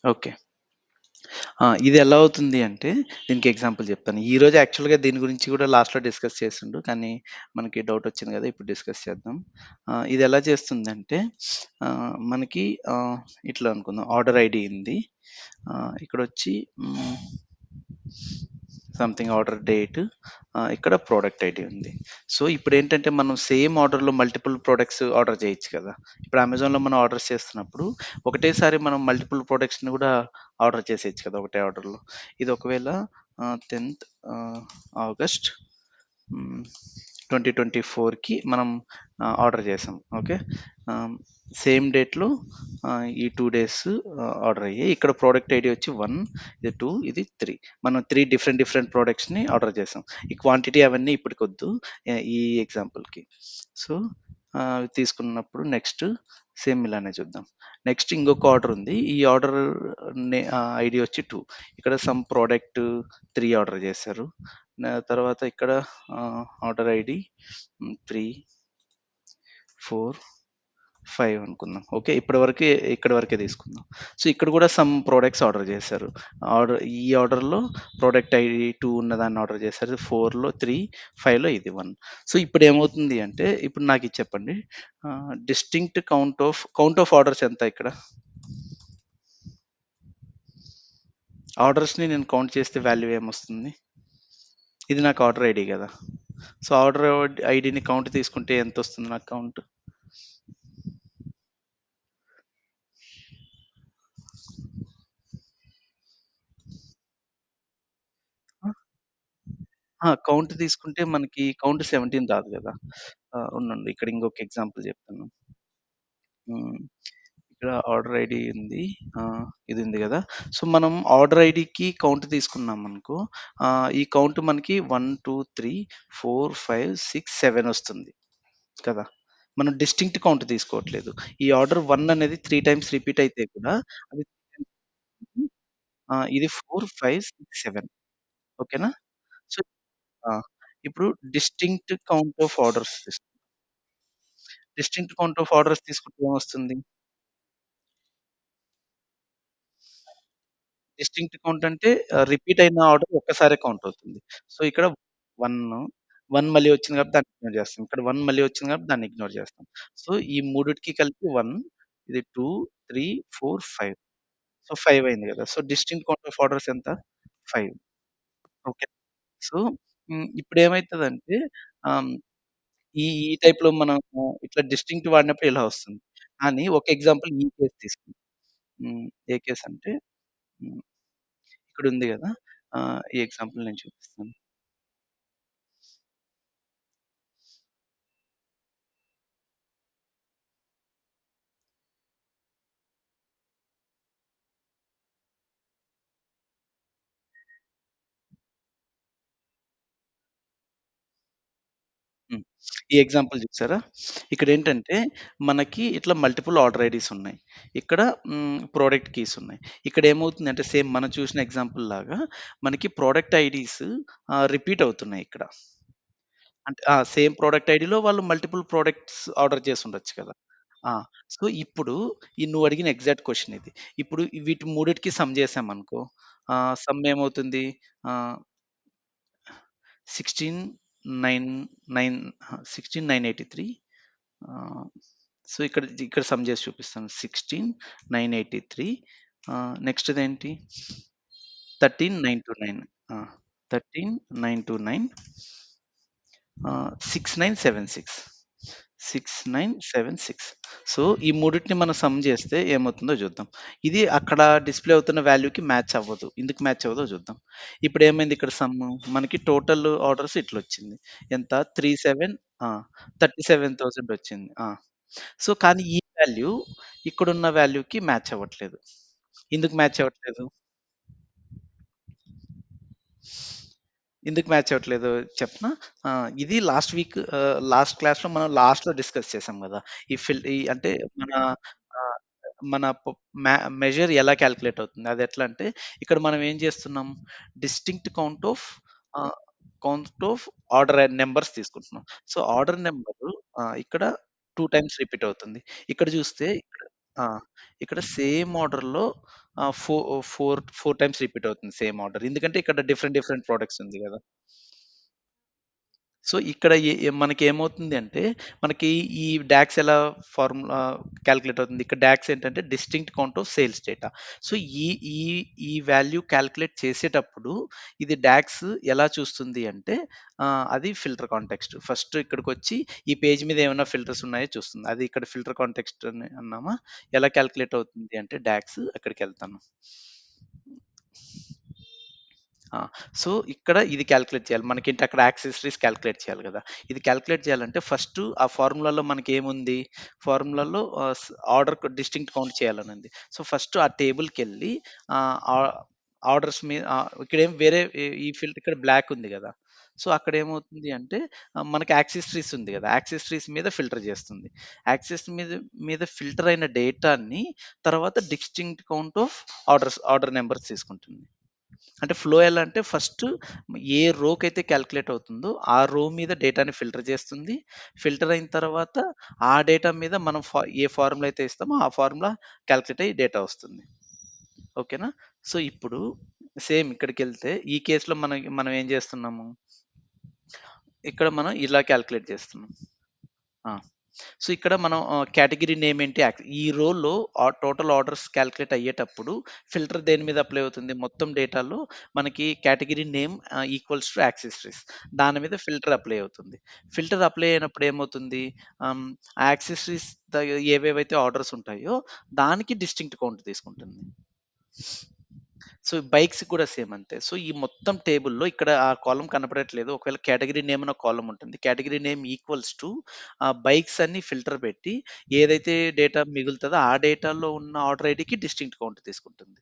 Okay. ఇది ఎలా అవుతుంది అంటే, దీనికి ఎగ్జాంపుల్ చెప్తాను. ఈరోజు యాక్చువల్‌గా దీని గురించి కూడా లాస్ట్‌లో డిస్కస్ చేసిండు. కానీ మనకి డౌటొచ్చింది కదా! ఇప్పుడు డిస్కస్ చేద్దాం. ఇది ఎలా చేస్తుందంటే, మనకి ఇట్లా అనుకుందాం. ఆర్డర్ ఐడీ ఉంది. ఇక్కడొచ్చి హ్మ్, సంథింగ్ ఆర్డర్ డేట్, ఇక్కడ ప్రొడక్ట్ ఐడీ ఉంది. సో, ఇప్పుడేంటంటే మనం సేమ్ ఆర్డర్‌లో మల్టిపుల్ ప్రొడక్ట్స్ ఆర్డర్ చేయొచ్చు కదా! ఇప్పుడు అమెజాన్‌లో మనం ఆర్డర్స్ చేస్తున్నప్పుడు ఒకటేసారి మనం మల్టిపుల్ ప్రొడక్ట్స్‌ని కూడా ఆర్డర్ చేసేయొచ్చు కదా! ఒకటే ఆర్డర్‌లో. ఇది ఒకవేళ 10థ్ ఆగస్ట్ హ్మ్. 2024కి మనం ఆర్డర్ చేసాం. ఓకే. ఆహ్, సేమ్ డేట్‌లో ఈ 2 డేస్ ఆర్డర్ అయ్యాయి. ఇక్కడ ప్రొడక్ట్ ఐడీ వచ్చి 1, ఇది 2, ఇది 3. మనం 3 డిఫరెంట్ డిఫరెంట్ ప్రొడక్ట్స్‌ని ఆర్డర్ చేసాం. ఈ క్వాంటిటీ అవన్నీ ఇప్పటికొద్దు. ఈ ఎగ్జాంపుల్‌కి. సో, తీసుకున్నప్పుడు నెక్స్ట్ సేమ్ ఇలానే చూద్దాం. నెక్స్ట్ ఇంకొక ఆర్డర్ ఉంది. ఈ ఆర్డర్ ఐడీ వచ్చి 2. ఇక్కడ సమ్ ప్రొడక్ట్ 3 ఆర్డర్ చేశారు. తర్వాత ఇక్కడ ఆర్డర్ ఐడి 3, 4, 5 అనుకుందాం. ఓకే. ఇక్కడి వరకే తీసుకుందాం. సో, ఇక్కడ కూడా సమ్ ప్రొడక్ట్స్ ఆర్డర్ చేశారు. ఈ ఆర్డర్‌లో ప్రొడక్ట్ ఐడి 2 ఉన్నదాన్ని ఆర్డర్ చేశారు. 4లో 3, 5లో ఇది 1. సో, ఇప్పుడేమవుతుంది అంటే, ఇప్పుడు నాకిది చెప్పండి. డిస్టింక్ట్ కౌంట్ ఆఫ్ ఆర్డర్స్ ఎంత ఇక్కడ? ఆర్డర్స్‌ని నేను కౌంట్ చేస్తే వాల్యూ ఏమొస్తుంది? ఇది నాకు ఆర్డర్ ఐడి గదా! సో, ఆర్డర్ ఐడిని కౌంట్ తీసుకుంటే ఎంతొస్తుంది నాకు కౌంట్? కౌంట్ తీసుకుంటే మనకి కౌంట్ 17 రాదు గదా! ఉండండి. ఇక్కడ ఇంకొక ఎగ్జాంపుల్ చెప్తాను. హ్మ్. ఇక్కడ ఆర్డర్ ఐడి ఉంది. ఇది ఉంది గదా! సో, మనం ఆర్డర్ ఐడికి కౌంట్ తీసుకున్నామనుకో, ఈ కౌంట్ మనకి 1, 2, 3, 4, 5, 6, 7 వస్తుంది కదా! మనం డిస్టింక్ట్ కౌంట్ తీసుకోవట్లేదు. ఈ ఆర్డర్ 1 అనేది 3 టైమ్స్ రిపీట్ అయితే కూడా అది ఇది 4, 5, 6, 7 ఓకేనా? సో, ఆ! ఇప్పుడు distinct count of orders distinct count of orders తీసుకుంటే ఏమొస్తుంది? డిస్టింక్ట్ కౌంట్ అంటే రిపీట్ అయిన ఆర్డర్ ఒక్కసారే కౌంట్ అవుతుంది. సో, ఇక్కడ 1 మళ్ళీ వచ్చింది కాబట్టి దాన్ని ఇగ్నోర్ చేస్తాం. ఇక్కడ 1 మళ్ళీ వచ్చింది కాబట్టి దాన్ని ఇగ్నోర్ చేస్తాం. సో, ఈ మూడిటికి కలిపి 1, ఇది 2, 3, 4, 5. సో, 5 అయింది కదా! So, distinct count of orders ఎంత? 5. ఓకే. సో, ఇప్పుడేమైతదంటే ఆహ్, ఈ టైప్‌లో మనం ఇట్లా డిస్టింక్ట్ వాడినప్పుడు ఇలా వస్తుంది. కానీ ఒక ఎగ్జాంపుల్ ఈ కేస్ తీసుకుందాం. ఏ కేస్ అంటే హ్మ్. ఇక్కడుంది గదా! ఈ ఎగ్జాంపుల్ నేను చూపిస్తాను. హ్మ్. ఈ ఎగ్జాంపుల్ చూసారా? ఇక్కడేంటంటే మనకి ఇట్లా మల్టిపుల్ ఆర్డర్ ఐడీస్ ఉన్నాయి. ఇక్కడ ప్రొడక్ట్ కీస్ ఉన్నాయి. ఇక్కడేమవుతుందంటే సేమ్ మనం చూసిన ఎగ్జాంపుల్ లాగా మనకి ప్రొడక్ట్ ఐడీస్ రిపీట్ అవుతున్నాయి ఇక్కడ. అంటే సేమ్ ప్రొడక్ట్ ఐడీలో వాళ్ళు మల్టిపుల్ ప్రొడక్ట్స్ ఆర్డర్ చేసుండొచ్చు కదా! ఆ! సో, ఇప్పుడు నువ్వు అడిగిన ఎగ్జాక్ట్ క్వెషన్ ఇది. ఇప్పుడు వీటి మూడిటికి సమ్ చేసామనుకో, సమ్ ఏమవుతుంది? ఆహ్, 16,9 16,983. ఆహ్, సో, ఇక్కడ సమ్ చేసి చూపిస్తాను. 16,983. నెక్స్ట్‌దేంటి? 13,929. ఆ! 13,929. 6976. 6976. సో, ఈ మూడిటిని మనం సమ్ చేస్తే ఏమవుతుందో చూద్దాం. ఇది అక్కడ డిస్‌ప్లే అవుతున్న వాల్యూకి మ్యాచ్ అవ్వదు. ఎందుకు మ్యాచ్ అవ్వదో చూద్దాం. ఇప్పుడేమైంది ఇక్కడ సమ్ము? మనకి టోటల్ ఆర్డర్స్ ఇట్లొచ్చింది. ఎంత? 37 ఆ! 37,000 వచ్చింది. సో, కానీ ఈ వాల్యూ ఇక్కడున్న వాల్యూకి మ్యాచ్ అవ్వట్లేదు. ఎందుకు మ్యాచ్ అవ్వట్లేదు? ఎందుకు మ్యాచ్ అవ్వట్లేదో చెప్పనా? ఇది లాస్ట్ క్లాస్‌లో మనం లాస్ట్‌లో డిస్కస్ చేసాం గదా! అంటే మన ఆహ్, మన పొ మ్యా మెజర్ ఎలా కాలిక్యులేట్ అవుతుంది? అదెట్లా అంటే ఇక్కడ మనం ఏం చేస్తున్నాం? డిస్టింక్ట్ ఆహ్, కౌంట్ ఆఫ్ ఆర్డర్ నంబర్స్ తీసుకుంటున్నాం. సో, ఆర్డర్ నంబరు ఇక్కడ 2 టైమ్స్ రిపీట్ అవుతుంది. ఇక్కడ చూస్తే ఆ! ఇక్కడ సేమ్ ఆర్డర్‌లో ఫో 4 టైమ్స్ రిపీట్ అవుతుంది సేమ్ ఆర్డర్. ఎందుకంటే ఇక్కడ డిఫరెంట్ డిఫరెంట్ ప్రొడక్ట్స్ ఉంది గదా! సో, ఇక్కడ మనకేమవుతుంది అంటే, మనకి ఈ డాక్స్ ఎలా ఫార్ములా కాలిక్యులేట్ అవుతుంది. ఇక్కడ డాక్స్ ఏంటంటే distinct count of sales data. So, ఈ ఈ ఈ వాల్యూ కాలిక్యులేట్ చేసేటప్పుడు ఇది డాక్స్ ఎలా చూస్తుంది అంటే అది ఫిల్టర్ కాంటెక్స్ట్. ఫస్ట్ ఇక్కడికొచ్చి ఈ పేజ్ మీద ఏమన్నా ఫిల్టర్స్ ఉన్నాయో చూస్తుంది. అది ఇక్కడ ఫిల్టర్ కాంటెక్స్ట్ అని అన్నామా? ఎలా కాలిక్యులేట్ అవుతుంది అంటే డాక్స్ అక్కడికెళ్తాను. ఆ! సో, ఇక్కడ ఇది కాలిక్యులేట్ చేయాలి. మనకేంటి అక్కడ యాక్సెసరీస్ కాలిక్యులేట్ చేయాలి గదా! ఇది కాలిక్యులేట్ చేయాలంటే ఫస్టు ఆ ఫార్ములాలో మనకేముంది? ఫార్ములాలో ఆర్డర్ డిస్టింక్ట్ కౌంట్ చేయాలనుంది. సో, ఫస్ట్ ఆ టేబుల్‌కెళ్ళి ఆహ్, ఆహ్, ఆర్డర్స్ ఇక్కడేం వేరే ఈ ఫీల్డ్ ఇక్కడ బ్లాక్ ఉంది గదా! సో, అక్కడేమవుతుంది అంటే మనకి యాక్సెసరీస్ ఉంది గదా! యాక్సెసరీస్ మీద ఫిల్టర్ చేస్తుంది. యాక్సెస్ మీద ఫిల్టర్ అయిన డేటాని తర్వాత distinct count of order numbers తీసుకుంటుంది. అంటే ఫ్లో ఎలా అంటే ఫస్ట్ ఏ రోకైతే కాలిక్యులేట్ అవుతుందో, ఆ రో మీద డేటాని ఫిల్టర్ చేస్తుంది. ఫిల్టర్ అయిన తర్వాత ఆ డేటా మీద మనం ఏ ఫార్ములా అయితే ఇస్తామో ఆ ఫార్ములా కాలిక్యులేట్ అయ్యి డేటా వస్తుంది. ఓకేనా? సో, ఇప్పుడు సేమ్ ఇక్కడికెళ్తే ఈ కేస్‌లో మనం ఏం చేస్తున్నాము? ఇక్కడ మనం ఇలా కాలిక్యులేట్ చేస్తున్నాం. ఆ! సో, ఇక్కడ మనం కేటగరీ నేమ్ ఏంటి? ఈ రోలో టోటల్ ఆర్డర్స్ కాలిక్యులేట్ అయ్యేటప్పుడు ఫిల్టర్ దేని మీద అప్లై అవుతుంది? మొత్తం డేటాలో మనకి category name equals to accessories. దాని మీద ఫిల్టర్ అప్లై అవుతుంది. ఫిల్టర్ అప్లై అయినప్పుడు ఏమవుతుంది? ఆ యాక్సెసరీస్ ఏవేవైతే ఆర్డర్స్ ఉంటాయో దానికి డిస్టింక్ట్ కౌంట్ తీసుకుంటుంది. సో, బైక్స్ కూడా సేమ్ అంతే. సో, ఈ మొత్తం టేబుల్‌లో ఇక్కడ ఆ కాలమ్ కనపడట్లేదు. ఒకవేళ కేటగరీ నేమ్ అని ఒక కాలమ్ ఉంటుంది. Category name equals to bikes అని ఫిల్టర్ పెట్టి ఏదైతే డేటా మిగులుతదో ఆ డేటాలో ఉన్న ఆర్డర్ ఐడీకి డిస్టింక్ట్ కౌంట్ తీసుకుంటుంది.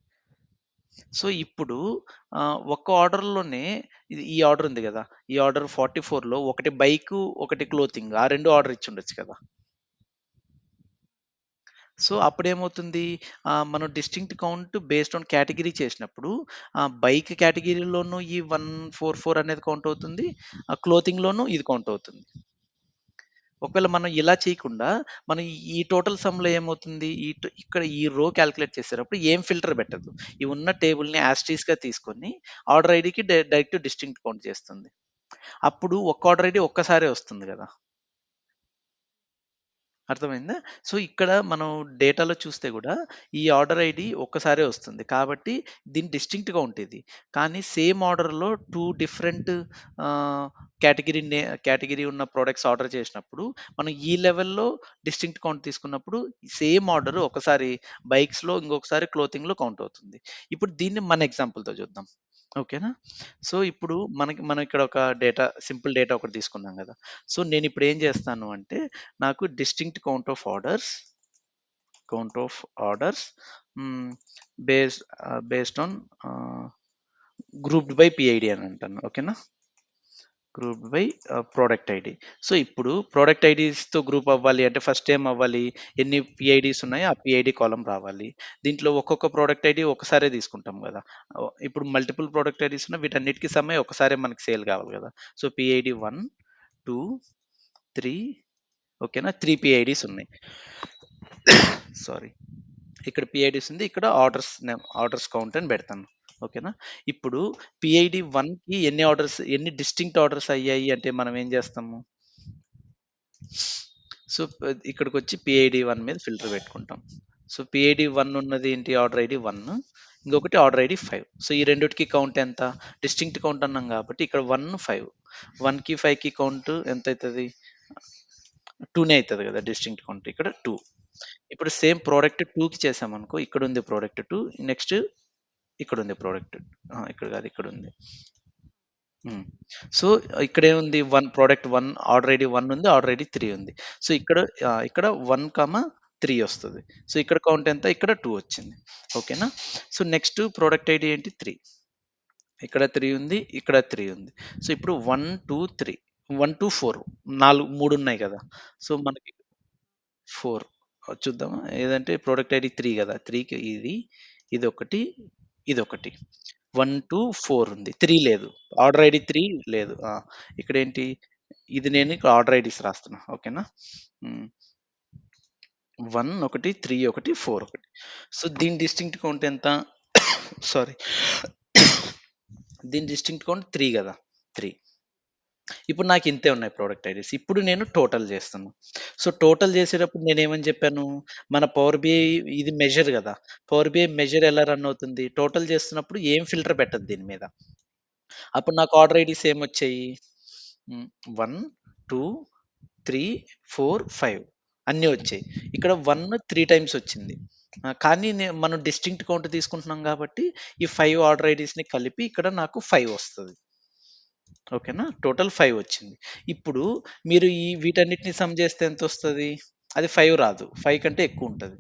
సో, ఇప్పుడు ఒక్క ఆర్డర్‌లోనే ఈ ఆర్డర్ ఉంది గదా! ఈ ఆర్డర్ 44లో ఒకటి బైకు, ఒకటి క్లోతింగ్ ఆ 2 ఆర్డర్ ఇచ్చుండొచ్చు కదా! సో, అప్పుడేమవుతుంది మనం distinct count based on category చేసినప్పుడు బైక్ కేటగరీలోనూ ఈ 144 అనేది కౌంట్ అవుతుంది. క్లోతింగ్‌లోనూ ఇది కౌంట్ అవుతుంది. ఒకవేళ మనం ఇలా చేయకుండా మనం ఈ టోటల్ సమ్‌లో ఏమవుతుంది? ఇక్కడ ఈ రో కాలిక్యులేట్ చేసేటప్పుడు ఏం ఫిల్టర్ పెట్టదు. ఈ ఉన్న టేబుల్‌ని యాస్ టీజ్‌గా తీసుకొని ఆర్డర్ ఐడీకి డైరెక్ట్ డిస్టింక్ట్ కౌంట్ చేస్తుంది. అప్పుడు ఒక్క ఆర్డర్ ఐడీ ఒక్కసారే వస్తుంది గదా! అర్థమైందా? సో, ఇక్కడ మనం డేటాలో చూస్తే గూడా ఈ ఆర్డర్ ఐడీ ఒక్కసారే వస్తుంది. కాబట్టి దీని డిస్టింక్ట్‌గా ఉంటది. కానీ సేమ్ ఆర్డర్‌లో 2 డిఫరెంట్ ఆహ్, కేటగరీ ఉన్న ప్రొడక్ట్స్ ఆర్డర్ చేసినప్పుడు మనం ఈ లెవెల్‌లో డిస్టింక్ట్ కౌంట్ తీసుకున్నప్పుడు సేమ్ ఆర్డర్ ఒకసారి బైక్స్‌లో, ఇంకొకసారి క్లోతింగ్‌లో కౌంట్ అవుతుంది. ఇప్పుడు దీన్ని మన ఎగ్జాంపుల్‌తో చూద్దాం. ఓకేనా? సో, ఇప్పుడు మనం ఇక్కడ ఒక సింపుల్ డేటా ఒకటి తీసుకున్నాం గదా! సో, నేనిప్పుడు ఏం చేస్తాను అంటే నాకు డిస్టింక్ట్ కౌంట్ ఆఫ్ ఆర్డర్స్ హ్మ్. బేస్డ్ ఆన్ గ్రూప్డ్ బై పిఐడీ అని అంటాను. ఓకేనా? Grouped by product ID. So, ఇప్పుడు ప్రొడక్ట్ ఐడీస్‌తో గ్రూప్ అవ్వాలి అంటే ఫస్ట్ ఏమవ్వాలి? ఎన్ని పిఐడీస్ ఉన్నాయో ఆ పిఐడీ కాలమ్ రావాలి. దీంట్లో ఒక్కొక్క ప్రొడక్ట్ ఐడీ ఒక్కసారే తీసుకుంటాం గదా! ఇప్పుడు మల్టిపుల్ ప్రొడక్ట్ ఐడీస్ ఉన్న వీటన్నిటికి సమ్మె ఒకసారే మనకి సేల్ కావాలి గదా! సో, పిఐడీ 1, 2, 3 ఓకేనా? 3 పిఐడీస్ ఉన్నాయి. సారీ. ఇక్కడ పిఐడీస్ ఉంది. ఇక్కడ ఆర్డర్స్ కౌంట్ అని పెడతాను. ఓకేనా? ఇప్పుడు పిఐడీ 1కి ఎన్ని డిస్టింక్ట్ ఆర్డర్స్ అయ్యాయి అంటే మనం ఏం చేస్తాము? సో, ఇక్కడికొచ్చి పిఐడీ 1 మీద ఫిల్టర్ పెట్టుకుంటాం. సో, పిఐడీ 1 ఉన్నది ఏంటి? ఆర్డర్ ఐడీ 1 ఇంకొకటి ఆర్డర్ ఐడీ 5. సో, ఈ రెండిటికి కౌంట్ ఎంత? డిస్టింక్ట్ కౌంట్ అన్నాం కాబట్టి ఇక్కడ 1, 5. 1కి, 5కి కౌంట్ ఎంతైతది? 2నే అయితది కదా! Distinct count. ఇక్కడ 2. ఇప్పుడు సేమ్ ప్రొడక్ట్ 2కి చేసామనుకో ఇక్కడుంది ప్రొడక్ట్ 2 నెక్స్ట్ ఇక్కడుంది ప్రొడక్ట్. ఇక్కడ కాదు ఇక్కడుంది. హ్మ్. సో, ఇక్కడేముంది 1 ఆర్డర్ ఐడీ 1 ఉంది. ఆర్డర్ ఐడీ 3 ఉంది. సో, ఇక్కడ 1, 3 ఒస్తది. సో, ఇక్కడ కౌంట్ ఎంత? ఇక్కడ 2 వచ్చింది. ఓకేనా? సో, నెక్స్ట్ ప్రొడక్ట్ ఐడీ ఏంటి? 3. ఇక్కడ 3 ఉంది. ఇక్కడ 3 ఉంది. సో, ఇప్పుడు 1, 2, 3 1-4 3 ఉన్నాయి కదా! సో, మనకి 4 చూద్దామా? ఏదంటే ప్రొడక్ట్ ఐడీ 3 గదా! 3కి ఇదొకటి, ఇదొకటి. 1-4 ఉంది. 3 లేదు. ఆర్డర్ ఐడీ 3 లేదు. ఇక్కడేంటి? ఇది నేను ఇక్కడ ఆర్డర్ ఐడీస్ రాస్తున్నా. ఓకేనా? హ్మ్. 1 ఒకటి, 3 ఒకటి, 4 ఒకటి. సో, దీని డిస్టింక్ట్ కౌంట్ ఎంత? సారీ. దీని డిస్టింక్ట్ కౌంట్ 3 గదా! 3. ఇప్పుడు నాకు ఇంతే ఉన్నాయి ప్రొడక్ట్ ఐడీస్. ఇప్పుడు నేను టోటల్ జేస్తున్నా. సో, టోటల్ జేసేటప్పుడు నేనేమని జెప్పాను, మన పవర్ బిఐ ఇది మెజర్ గదా! పవర్ బిఐ మెజర్ ఎలా రన్ అవుతుంది? టోటల్ జేస్తున్నప్పుడు ఏం ఫిల్టర్ పెట్టదు దీని మీద. అప్పుడు నాకు ఆర్డర్ ఐడీస్ ఏమొచ్చాయి? 1, 2, 3, 4, 5 అన్నీ వచ్చాయి. ఇక్కడ 1 3 టైమ్స్ వచ్చింది. కానీ మనం డిస్టింక్ట్ కౌంట్ తీసుకుంటున్నాం గాబట్టి, ఈ 5 ఆర్డర్ ఐడీస్‌ని కలిపి ఇక్కడ నాకు 5 వస్తది. ఓకేనా? టోటల్ 5 వచ్చింది. ఇప్పుడు మీరు ఈ వీటన్నిటిని సమ్ చేస్తే ఎంతొస్తది? అది 5 రాదు. 5 కంటే ఎక్కువుంటది.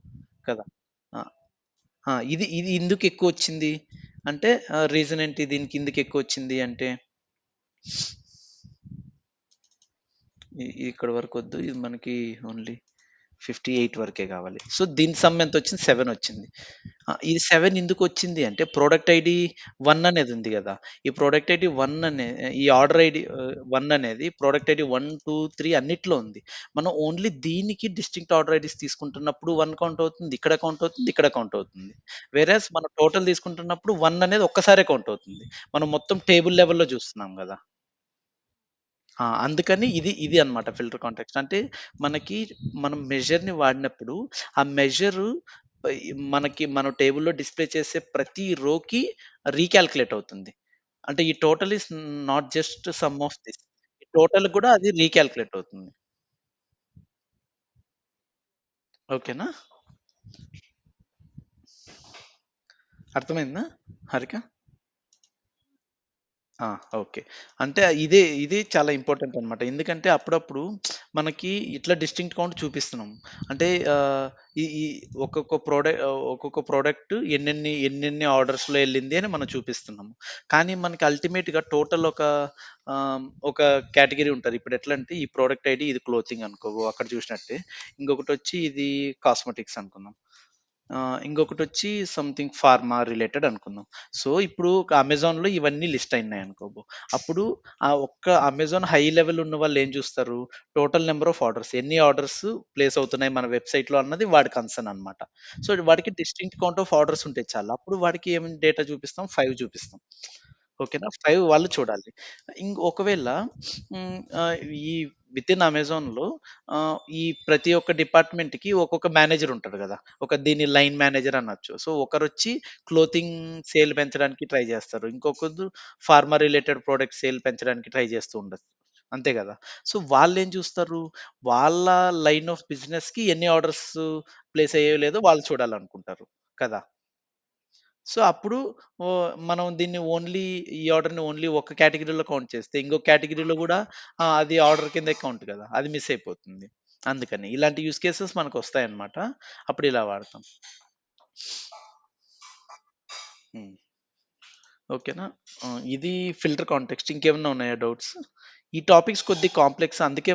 కదా! ఆ! ఆ! ఇది ఇది ఎందుకెక్కువొచ్చింది? అంటే రీజన్ ఏంటి? దీనికి ఎందుకెక్కువొచ్చింది అంటే ఇక్కడి వరకొద్దు. ఇది మనకి ఓన్లీ 58 వరకే గావాలి. సో, దీని సమ్ ఎంతొచ్చింది? 7 వచ్చింది. ఇది 7 ఎందుకొచ్చింది అంటే ప్రొడక్ట్ ఐడీ 1 అనేది ఉంది గదా! ఈ ప్రొడక్ట్ ఐడీ 1 ఈ ఆర్డర్ ఐడీ 1 అనేది ప్రొడక్ట్ ఐడీ 1, 2, 3 అన్నిట్లో ఉంది. మనం ఓన్లీ దీనికి డిస్టింక్ట్ ఆర్డర్ ఐడీస్ తీసుకుంటున్నప్పుడు 1 కౌంట్ అవుతుంది. ఇక్కడ కౌంట్ అవుతుంది. ఇక్కడ కౌంట్ అవుతుంది. వేరేస్ మనం టోటల్ తీసుకుంటున్నప్పుడు 1 అనేది ఒక్కసారే కౌంట్ అవుతుంది. మనం మొత్తం టేబుల్ లెవెల్‌లో చూస్తున్నాం గదా! అందుకని ఇది అన్నమాట ఫిల్టర్ కాంటెక్స్ట్. అంటే మనకి మనం మెజర్‌ని వాడినప్పుడు, ఆ మెజరు మనకి మనం టేబుల్‌లో డిస్‌ప్లే చేసే ప్రతి రోకి రీకాలిక్యులేట్ అవుతుంది. అంటే ఈ total is not just some of this. ఈ టోటల్ కూడా అది రీకాలిక్యులేట్ అవుతుంది. ఓకేనా? అర్థమైందా హారిక? ఆ! ఓకే. అంటే ఇదే చాలా ఇంపార్టెంట్ అన్నమాట. ఎందుకంటే అప్పుడప్పుడు మనకి ఇట్లా డిస్టింక్ట్ కౌంట్ చూపిస్తున్నాం. అంటే ఈ ఈ ఒక్కొక్క ప్రొడక్ట్ ఎన్నెన్ని ఆర్డర్స్‌లో ఎళ్ళింది అని మనం చూపిస్తున్నాము. కానీ మనకి అల్టిమేట్‌గా టోటల్ ఒక కేటగరీ ఉంటది. ఇప్పుడు ఎట్లంటే ఈ ప్రొడక్ట్ ఐడీ ఇది క్లోతింగ్ అనుకో అక్కడ చూసినట్టే. ఇంకొకటొచ్చి ఇది కాస్మెటిక్స్ అనుకుందాం. ఇంకొకటొచ్చి సంథింగ్ ఫార్మా రిలేటెడ్ అనుకుందాం. సో, ఇప్పుడు ఒక అమెజాన్‌లో ఇవన్నీ లిస్ట్ అయినాయనుకో. అప్పుడు ఆ ఒక్క అమెజాన్ హై లెవెల్ ఉన్న వాళ్ళేం చూస్తారు? Total number of orders. ఎన్ని ఆర్డర్స్ ప్లేస్ అవుతున్నాయి మన వెబ్‌సైట్‌లో అన్నది వాడి కన్సర్న్ అన్నమాట. సో, వాడికి డిస్టింక్ట్ కౌంట్ ఆఫ్ ఆర్డర్స్ ఉంటే చాలు. అప్పుడు వాడికి ఏమని డేటా చూపిస్తాం? 5 చూపిస్తాం. ఓకేనా? 5 వాళ్ళు చూడాలి. ఒకవేళ ఈ వితిన్ అమెజాన్‌లో ఈ ప్రతి ఒక్క డిపార్ట్‌మెంట్‌కి ఒక్కొక్క మేనేజర్ ఉంటాడు గదా! దీన్ని లైన్ మేనేజర్ అనొచ్చు. సో, ఒకరొచ్చి క్లోతింగ్ సేల్ పెంచడానికి ట్రై జేస్తారు. ఇంకొకరు ఫార్మా రిలేటెడ్ ప్రొడక్ట్ సేల్ పెంచడానికి ట్రై జేస్తూ ఉండొచ్చు. అంతే గదా! సో, వాళ్ళేం జూస్తారు? వాళ్ళ లైన్ ఆఫ్ బిజినెస్‌కి ఎన్ని ఆర్డర్స్ ప్లేస్ అయ్యాయో లేదో వాళ్ళు చూడాలనుకుంటారు కదా! సో, అప్పుడు మనం దీన్ని ఈ ఆర్డర్‌ని ఓన్లీ ఒక కేటగరీలో కౌంట్ చేస్తే, ఇంకో కేటగరీలో గూడా అది ఆర్డర్ కిందే కౌంట్ కదా! అది మిస్ అయిపోతుంది. అందుకని. ఇలాంటి యూజ్ కేసెస్ మనకొస్తాయన్నమాట. అప్పుడు ఇలా వాడతాం. హ్మ్. ఓకేనా? ఇది ఫిల్టర్ కాంటెక్స్ట్. ఇంకేమన్నా ఉన్నాయా డౌట్స్? ఈ టాపిక్స్ కొద్దిగా కాంప్లెక్స్. అందుకే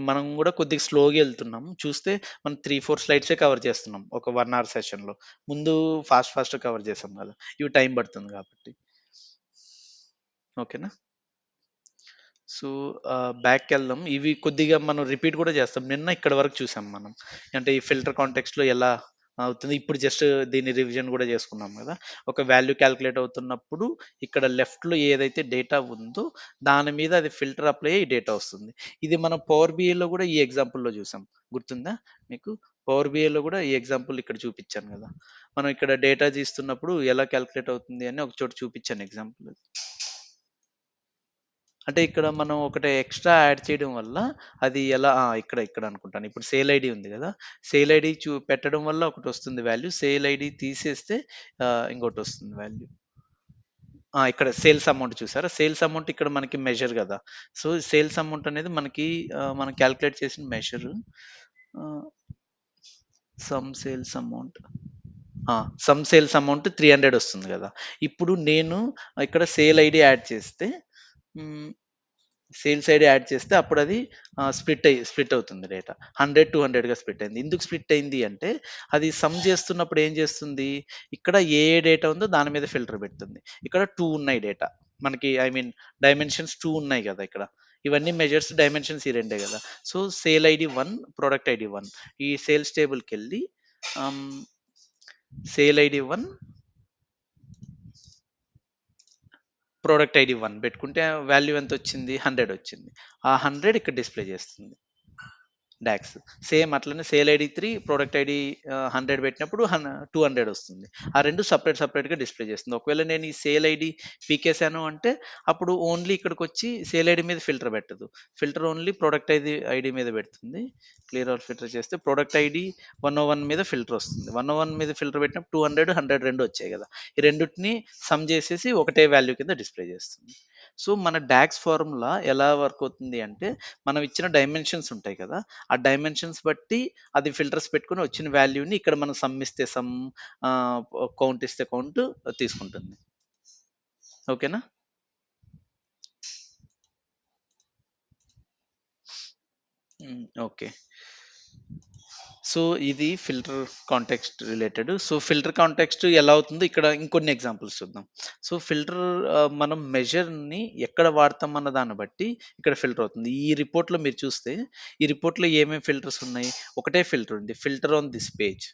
మనం గూడా కొద్దిగా స్లోగా ఎళ్తున్నాం. చూస్తే మనం 3, 4 స్లైడ్సే కవర్ చేస్తున్నాం. ఒక 1 అవర్ సెషన్‌లో. ముందు ఫాస్ట్‌గా కవర్ చేసాం గదా! ఇవి టైం పడుతుంది కాబట్టి. ఓకేనా? సో, బ్యాక్‌కెళ్దాం. ఇవి కొద్దిగా మనం రిపీట్ కూడా చేస్తాం. నిన్న ఇక్కడి వరకు చూసాం మనం. అంటే ఈ ఫిల్టర్ కాంటెక్స్ట్‌లో ఎలా అవుతుంది. ఇప్పుడు జస్ట్ దీన్ని రివిజన్ కూడా చేసుకున్నాం గదా! ఒక వాల్యూ కాలిక్యులేట్ అవుతున్నప్పుడు ఇక్కడ లెఫ్ట్‌లో ఏదైతే డేటా ఉందో దాని మీద అది ఫిల్టర్ అప్లై అయ్యి డేటా వస్తుంది. ఇది మనం పవర్ బిఐలో కూడా ఈ ఎగ్జాంపుల్‌లో చూసాం. గుర్తుందా మీకు? పవర్ బిఐలో కూడా ఈ ఎగ్జాంపుల్ ఇక్కడ చూపిచ్చాను గదా! మనం ఇక్కడ డేటా తీస్తున్నప్పుడు ఎలా కాలిక్యులేట్ అవుతుంది అని ఒక చోట చూపిచ్చాను ఎగ్జాంపుల్. అంటే ఇక్కడ మనం ఒకటి ఎక్స్‌ట్రా యాడ్ చేయడం వల్ల అది ఎలా ఇక్కడ అనుకుంటాను. ఇప్పుడు సేల్ ఐడీ ఉంది గదా! సేల్ ఐడీ పెట్టడం వల్ల ఒకటొస్తుంది వాల్యూ. సేల్ ఐడీ తీసేస్తే ఇంకోటొస్తుంది వాల్యూ. ఇక్కడ సేల్స్ అమౌంట్ చూసారా? సేల్స్ అమౌంట్ ఇక్కడ మనకి మెజర్ గదా! సో, సేల్స్ అమౌంట్ అనేది మనకి మనం కాలిక్యులేట్ చేసిన మెజర్. ఆహ్, some sales amount. Some sales amount 300 వస్తుంది గదా! ఇప్పుడు నేను ఇక్కడ సేల్ ఐడీ యాడ్ చేస్తే హ్మ్. సేల్స్ ఐడీ యాడ్ చేస్తే అప్పుడది స్ప్లిట్ అవుతుంది డేటా. 100, 200గా స్ప్లిట్ అయింది. ఎందుకు స్ప్లిట్ అయింది అంటే, అది సమ్ చేస్తున్నప్పుడు ఏం చేస్తుంది, ఇక్కడ ఏ డేటా ఉందో దాని మీద ఫిల్టర్ పెడుతుంది. ఇక్కడ 2 ఉన్నాయి డేటా. మనకి ఐ మీన్ డైమెన్షన్స్ 2 ఉన్నాయి గదా! ఇక్కడ. ఇవన్నీ మెజర్స్ డైమెన్షన్స్ ఈ రెండే కదా. So sale ID one, product ID one, ఈ సేల్స్ టేబుల్కి వెళ్ళి sale ID one, product ID one పెట్టుకుంటే వాల్యూ ఎంత వచ్చింది, 100 వచ్చింది. ఆ 100 ఇక్కడ డిస్ప్లే చేస్తుంది డాక్స్. సేమ్ అట్లనే sale ID three, product ID 100 పెట్టినప్పుడు 200 వస్తుంది. ఆ రెండు సపరేట్గా డిస్ప్లే చేస్తుంది. ఒకవేళ నేను ఈ సేల్ ఐడి పీకేసాను అంటే అప్పుడు ఓన్లీ ఇక్కడికి వచ్చి సేల్ ఐడి మీద ఫిల్టర్ పెట్టదు. Filter only product ID ID మీద పెడుతుంది. క్లియర్ ఆర్ ఫిల్టర్ చేస్తే ప్రొడక్ట్ ఐడి 101 మీద ఫిల్టర్ వస్తుంది. 101 మీద ఫిల్టర్ పెట్టినప్పుడు 200, 100 రెండు వచ్చాయి కదా. ఈ రెండింటిని సమ్ చేసేసి ఒకటే వాల్యూ కింద డిస్ప్లే చేస్తుంది. సో మన డాక్స్ ఫార్ములా ఎలా వర్క్ అవుతుంది అంటే, మనం ఇచ్చిన డైమెన్షన్స్ ఉంటాయి కదా, ఆ డైమెన్షన్స్ బట్టి అది ఫిల్టర్స్ పెట్టుకొని వచ్చిన వాల్యూని ఇక్కడ మనం సమ్ ఇస్తే సమ్, కౌంట్ ఇస్తే కౌంట్ తీసుకుంటుంది. ఓకేనా? ఓకే. సో ఇది filter context related. So filter context ఎలా అవుతుందో ఇక్కడ ఇంకొన్ని ఎగ్జాంపుల్స్ చూద్దాం. సో ఫిల్టర్ మనం మెజర్‌ని ఎక్కడ వాడతాం అన్న దాన్ని బట్టి ఇక్కడ ఫిల్టర్ అవుతుంది. ఈ రిపోర్ట్‌లో మీరు చూస్తే, ఈ రిపోర్ట్‌లో ఏమేమి ఫిల్టర్స్ ఉన్నాయి? ఒకటే ఫిల్టర్ ఉంది. Filter on this page.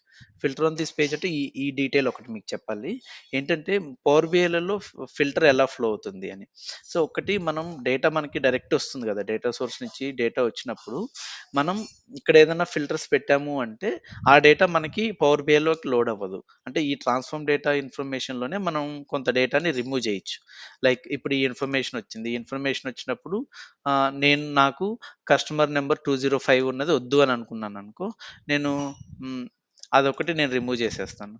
Filter on this page అంటే ఈ ఈ డీటెయిల్ ఒకటి మీకు చెప్పాలి. ఏంటంటే పవర్ బిఐలలో ఫిల్టర్ ఎలా ఫ్లో అవుతుంది అని. సో ఒకటి మనం డేటా మనకి డైరెక్ట్ వస్తుంది కదా, డేటా సోర్స్ నుంచి డేటా వచ్చినప్పుడు మనం ఇక్కడ ఏదైనా ఫిల్టర్స్ పెట్టాము అంటే ఆ డేటా మనకి పవర్ బిఐలోకి లోడ్ అవ్వదు. అంటే ఈ ట్రాన్స్ఫార్మ్ డేటా ఇన్ఫర్మేషన్‌లోనే మనం కొంత డేటాని రిమూవ్ చేయొచ్చు. లైక్ ఇప్పుడు ఈ ఇన్ఫర్మేషన్ వచ్చింది. ఈ ఇన్ఫర్మేషన్ వచ్చినప్పుడు నాకు కస్టమర్ నెంబర్ 205 ఉన్నది వద్దు అని అనుకున్నాననుకో, నేను అదొకటి నేను రిమూవ్ చేసేస్తాను.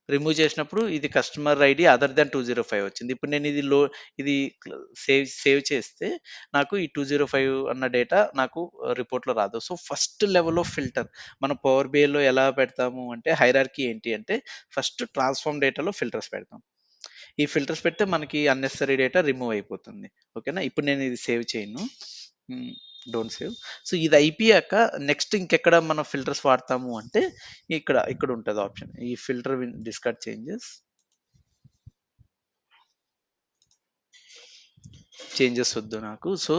రిమూవ్ చేసినప్పుడు ఇది కస్టమర్ ఐడి అదర్ దాన్ 205 వచ్చింది. ఇప్పుడు నేను ఇది సేవ్ చేస్తే నాకు ఈ 205 అన్న డేటా నాకు రిపోర్ట్‌లో రాదు. So first level of filter మనం పవర్ బిఐలో ఎలా పెడతాము అంటే, హైరార్కీ ఏంటి అంటే ఫస్ట్ ట్రాన్స్ఫార్మ్ డేటాలో ఫిల్టర్స్ పెడతాం. ఈ ఫిల్టర్స్ పెడితే మనకి అన్నెసెసరీ డేటా రిమూవ్ అయిపోతుంది. ఓకేనా? ఇప్పుడు నేను ఇది సేవ్ చేయను. Don't save. సో ఇది అయిపోయాక నెక్స్ట్ ఇంకెక్కడ మనం ఫిల్టర్స్ వాడతాము అంటే, ఇక్కడ ఉంటది ఆప్షన్. ఈ ఫిల్టర్ డిస్కార్డ్ చేంజెస్ వద్దు నాకు. సో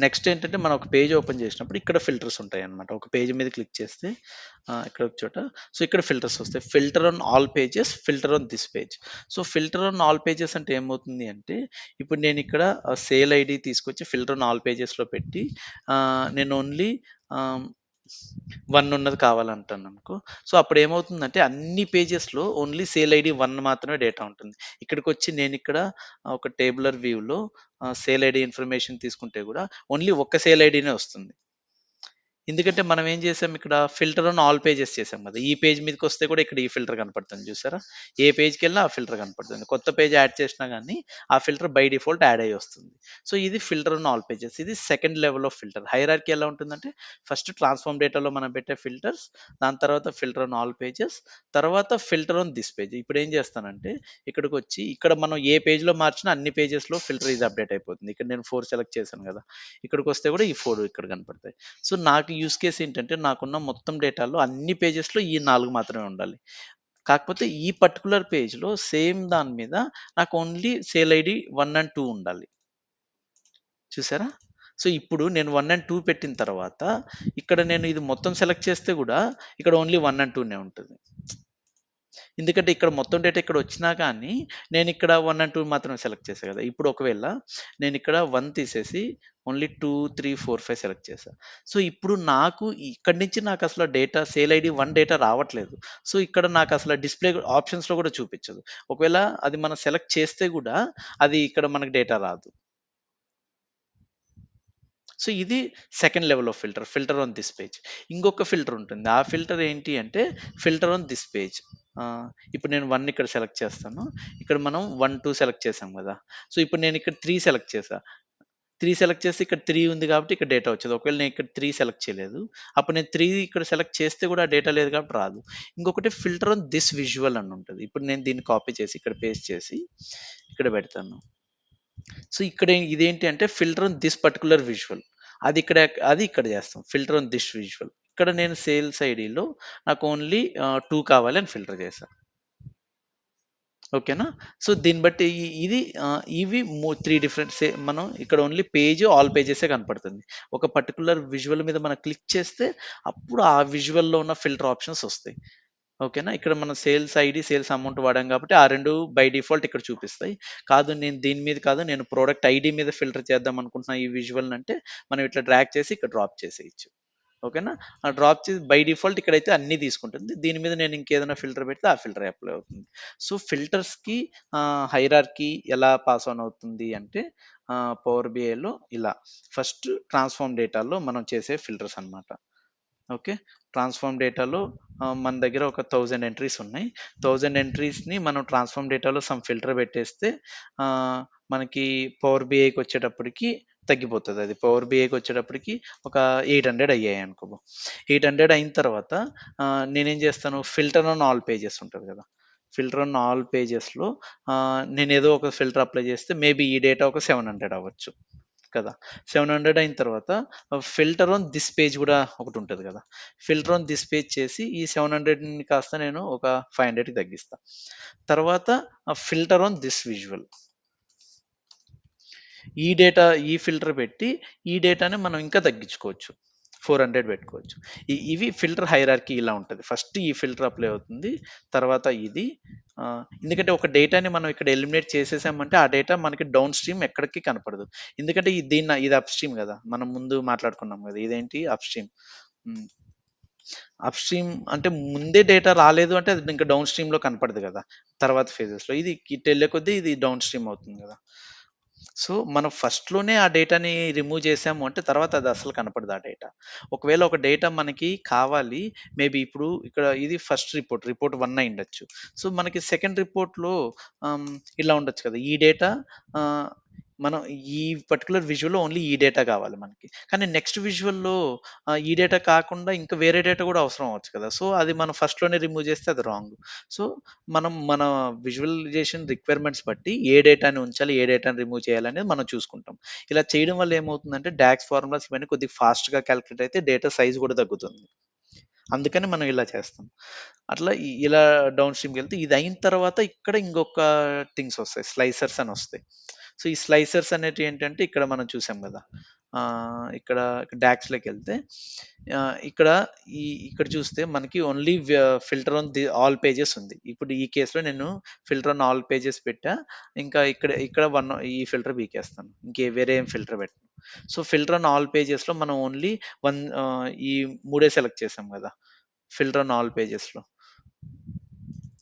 నెక్స్ట్ ఏంటంటే, మనం ఒక పేజ్ ఓపెన్ చేసినప్పుడు ఇక్కడ ఫిల్టర్స్ ఉంటాయన్నమాట. ఒక పేజ్ మీద క్లిక్ చేస్తే ఇక్కడ ఒక చోట, సో ఇక్కడ ఫిల్టర్స్ వస్తాయి. Filter on all pages, filter on this page. So filter on all pages అంటే ఏమవుతుంది అంటే, ఇప్పుడు నేను ఇక్కడ సేల్ ఐడి తీసుకొచ్చి ఫిల్టర్ ఆన్ ఆల్ పేజెస్లో పెట్టి నేను ఓన్లీ 1 ఉన్నది కావాలంటాననుకో, సో అప్పుడేమవుతుందంటే అన్ని పేజెస్‌లో ఓన్లీ సేల్ ఐడీ 1 మాత్రమే డేటా ఉంటుంది. ఇక్కడికొచ్చి నేనిక్కడ ఒక టేబులర్ వ్యూలో సేల్ ఐడీ ఇన్ఫర్మేషన్ తీసుకుంటే గూడా ఓన్లీ ఒక్క సేల్ ఐడీనే వస్తుంది. ఎందుకంటే మనం ఏం చేసాం, ఇక్కడ ఫిల్టర్ ఆన్ ఆల్ పేజెస్ చేసాం కదా. ఈ పేజ్ మీదకొస్తే కూడా ఇక్కడ ఈ ఫిల్టర్ కనపడుతుంది చూసారా? ఏ పేజ్‌కెళ్ళినా ఆ ఫిల్టర్ కనపడుతుంది. కొత్త పేజ్ యాడ్ చేసినా గానీ ఆ ఫిల్టర్ బై డిఫాల్ట్ యాడ్ అయ్యి వస్తుంది. సో ఇది ఫిల్టర్ ఆన్ ఆల్ పేజెస్. ఇది second level of filter. Hierarchy ఎలా ఉంటుందంటే, ఫస్ట్ ట్రాన్స్ఫార్మ్ డేటాలో మనం పెట్టే ఫిల్టర్స్, దాని తర్వాత ఫిల్టర్ ఆన్ ఆల్ పేజెస్, తర్వాత ఫిల్టర్ ఆన్ దిస్ పేజ్. ఇప్పుడు ఏం చేస్తానంటే, ఇక్కడికొచ్చి ఇక్కడ మనం ఏ పేజ్‌లో మార్చినా అన్ని పేజెస్‌లో ఫిల్టర్ ఇది అప్డేట్ అయిపోతుంది. ఇక్కడ నేను 4 సెలెక్ట్ చేశాను కదా. ఇక్కడికొస్తే కూడా ఈ 4 ఇక్కడ కనపడతాయి. సో నాకు యూజ్ కేస్ ఏంటంటే, నాకున్న మొత్తం డేటాలో అన్ని పేజెస్‌లో ఈ 4 మాత్రమే ఉండాలి. కాకపోతే ఈ పర్టిక్యులర్ పేజ్‌లో సేమ్ దాని మీద నాకు ఓన్లీ సేల్ ఐడీ 1 అండ్ 2 ఉండాలి. చూసారా? సో ఇప్పుడు నేను 1 అండ్ 2 పెట్టిన తర్వాత ఇక్కడ నేను ఇది మొత్తం సెలెక్ట్ చేస్తే గూడా ఇక్కడ ఓన్లీ 1 అండ్ 2 ఉంటది. ఎందుకంటే ఇక్కడ మొత్తం డేటా ఇక్కడొచ్చినా కానీ, నేనిక్కడ 1 అండ్ 2 మాత్రమే సెలెక్ట్ చేశా గదా. ఇప్పుడు ఒకవేళ నేనిక్కడ 1 తీసేసి ఓన్లీ 2, 3, 4, 5 సెలెక్ట్ చేశా. సో ఇప్పుడు నాకు ఇక్కడి నుంచి నాకసల డేటా సేల్ ఐడీ 1 డేటా రావట్లేదు. సో ఇక్కడ నాకసల డిస్‌ప్లే ఆప్షన్స్‌లో గూడా చూపిచ్చదు. ఒకవేళ అది మనం సెలెక్ట్ చేస్తే గూడా అది ఇక్కడ మనకు డేటా రాదు. సో ఇది second level of filter. Filter on this page. ఇంకొక ఫిల్టర్ ఉంటుంది. ఆ ఫిల్టర్ ఏంటి అంటే, ఫిల్టర్ ఆన్ దిస్ పేజ్. ఇప్పుడు నేను 1 ఇక్కడ సెలెక్ట్ చేస్తాను. ఇక్కడ మనం 1, 2 సెలెక్ట్ చేసాం గదా. సో ఇప్పుడు నేను ఇక్కడ 3 సెలెక్ట్ చేశా. 3 సెలెక్ట్ చేస్తే ఇక్కడ 3 ఉంది కాబట్టి ఇక్కడ డేటా వచ్చేది. ఒకవేళ నేను ఇక్కడ 3 సెలెక్ట్ చేయలేదు. అప్పుడు నేను 3 ఇక్కడ సెలెక్ట్ చేస్తే కూడా డేటా లేదు కాబట్టి రాదు. ఇంకొకటి ఫిల్టర్ ఆన్ దిస్ విజువల్ అని ఉంటది. ఇప్పుడు నేను దీన్ని కాపీ చేసి ఇక్కడ పేస్ట్ చేసి ఇక్కడ పెడతాను. సో ఇక్కడ ఇదేంటి అంటే, filter on this particular visual. అది ఇక్కడ చేస్తాం. Filter on this visual. ఇక్కడ నేను సేల్స్ ఐడీలో నాకు ఓన్లీ 2 కావాలి అని ఫిల్టర్ చేశా. ఓకేనా? సో, దీన్ని బట్టి ఇది ఇవి 3 డిఫరెంట్ మనం ఇక్కడ ఓన్లీ పేజ్, ఆల్ పేజెసే కనపడుతుంది. ఒక పర్టిక్యులర్ విజువల్ మీద మనం క్లిక్ చేస్తే అప్పుడు ఆ విజువల్‌లో ఉన్న ఫిల్టర్ ఆప్షన్స్ ఒస్తాయి. ఓకేనా? ఇక్కడ మనం సేల్స్ ఐడీ, సేల్స్ అమౌంట్ వాడాం కాబట్టి ఆ 2 బై డిఫాల్ట్ ఇక్కడ చూపిస్తాయి. కాదు నేను దీని మీద కాదు, నేను ప్రొడక్ట్ ఐడీ మీద ఫిల్టర్ చేద్దాం అనుకుంటున్నా ఈ విజువల్‌నంటే మనం ఇట్లా డ్రాగ్ చేసి ఇక్కడ డ్రాప్ చేసేయొచ్చు. ఓకేనా? ఆ డ్రాప్ చేసి బై డిఫాల్ట్ ఇక్కడైతే అన్నీ తీసుకుంటుంది. దీని మీద నేను ఇంకేదైనా ఫిల్టర్ పెడితే ఆ ఫిల్టర్ అప్లై అవుతుంది. సో, ఫిల్టర్స్‌కి హైరార్కీ ఎలా పాస్ ఆన్ అవుతుంది అంటే పవర్ బిఐలో ఇలా ఫస్ట్ ట్రాన్స్‌ఫార్మ్ డేటాలో మనం చేసే ఫిల్టర్స్ అన్నమాట. ఓకే. ట్రాన్స్‌ఫార్మ్ డేటాలో మన దగ్గర ఒక 1000 ఎంట్రీస్ ఉన్నాయి. 1000 ఎంట్రీస్‌ని మనం ట్రాన్స్‌ఫార్మ్ డేటాలో సమ్ ఫిల్టర్ పెట్టేస్తే మనకి పవర్ బిఐకొచ్చేటప్పటికి తగ్గిపోతది అది. పవర్ బిఐకొచ్చేటప్పటికి ఒక 800 అయ్యాయనుకో. 800 అయిన తర్వాత నేనేం చేస్తాను, ఫిల్టర్ ఆన్ ఆల్ పేజెస్ ఉంటది కదా! ఫిల్టర్ ఆన్ ఆల్ పేజెస్‌లో నేనేదో ఒక ఫిల్టర్ అప్లై చేస్తే మేబీ ఈ డేటా ఒక 700 అవ్వచ్చు కదా! 700 అయిన తర్వాత ఫిల్టర్ ఆన్ థిస్ పేజ్ గూడా ఒకటుంటది గదా! ఫిల్టర్ ఆన్ థిస్ పేజ్ చేసి ఈ 700ని కాస్త నేను ఒక 500కి తగ్గిస్తా. తర్వాత ఫిల్టర్ ఆన్ థిస్ విజువల్. ఈ డేటా ఈ ఫిల్టర్ పెట్టి ఈ డేటాని మనం ఇంకా తగ్గించుకోవచ్చు. 400 పెట్టుకోవచ్చు. ఇవి ఫిల్టర్ హైరార్కీ ఇలా ఉంటది. ఫస్ట్ ఈ ఫిల్టర్ అప్లై అవుతుంది. తర్వాత ఇది ఎందుకంటే ఒక డేటాని మనం ఇక్కడ ఎలిమినేట్ చేసేసామంటే ఆ డేటా మనకి డౌన్ స్ట్రీమ్ ఎక్కడికి కనపడదు. ఎందుకంటే ఇది అప్ స్ట్రీమ్ గదా! మనం ముందు మాట్లాడుకున్నాం గదా! ఇదేంటి అప్ స్ట్రీమ్. హ్మ్. అప్ స్ట్రీమ్ అంటే ముందే డేటా రాలేదు అంటే అది ఇంకా డౌన్ స్ట్రీమ్‌లో కనపడదు గదా! తర్వాత ఫేజెస్‌లో. ఇది ఇటెళ్ళే కొద్దీ ఇది డౌన్ స్ట్రీమ్ అవుతుంది గదా! సో, మనం ఫస్ట్‌లోనే ఆ డేటాని రిమూవ్ చేసాము అంటే తర్వాత అది అస్సలు కనపడదు ఆ డేటా. ఒకవేళ ఒక డేటా మనకి కావాలి, మేబీ ఇప్పుడు ఇక్కడ ఇది ఫస్ట్ రిపోర్ట్ 1 అయ్యుండొచ్చు. సో, మనకి సెకండ్ రిపోర్ట్‌లో ఆహ్, ఇలా ఉండొచ్చు కదా! ఈ డేటా ఆహ్, మనం ఈ పర్టిక్యులర్ విజువల్‌లో ఓన్లీ ఈ డేటా కావాలి మనకి. కానీ నెక్స్ట్ విజువల్‌లో ఈ డేటా కాకుండా ఇంకా వేరే డేటా కూడా అవసరం అవ్వచ్చు కదా! సో, అది మనం ఫస్ట్‌లోనే రిమూవ్ చేస్తే అది రాంగ్. సో, మనం మన విజువలైజేషన్ రిక్వైర్మెంట్స్ బట్టి ఏ డేటాని ఉంచాలి, ఏ డేటాని రిమూవ్ చేయాలనేది మనం చూసుకుంటాం. ఇలా చేయడం వల్ల ఏమవుతుందంటే డాక్స్ ఫార్ములాస్ ఇవన్నీ కొద్దిగా ఫాస్ట్‌గా కాలిక్యులేట్ అయితే డేటా సైజ్ కూడా తగ్గుతుంది. అందుకని మనం ఇలా చేస్తాం. అట్లా ఇలా డౌన్ స్ట్రీమ్‌కెళ్తే ఇది అయిన తర్వాత ఇక్కడ ఇంకొక థింగ్స్ వస్తాయి. స్లైసర్స్ అని వస్తాయి. సో, ఈ స్లైసర్స్ అనేటివి ఏంటంటే ఇక్కడ మనం చూసాం గదా! ఇక్కడ డాక్స్‌లోకెళ్తే ఇక్కడ ఇక్కడ చూస్తే మనకి only filter on all pages ఉంది. ఇప్పుడు ఈ కేస్‌లో నేను ఫిల్టర్ ఆన్ ఆల్ పేజెస్ పెట్టా. ఇంకా ఇక్కడ ఈ ఫిల్టర్ పీకేస్తాను. వేరే ఏం ఫిల్టర్ పెట్టను. సో, ఫిల్టర్ ఆన్ ఆల్ పేజెస్‌లో మనం ఓన్లీ ఈ మూడే సెలెక్ట్ చేసాం గదా! ఫిల్టర్ ఆన్ ఆల్ పేజెస్‌లో.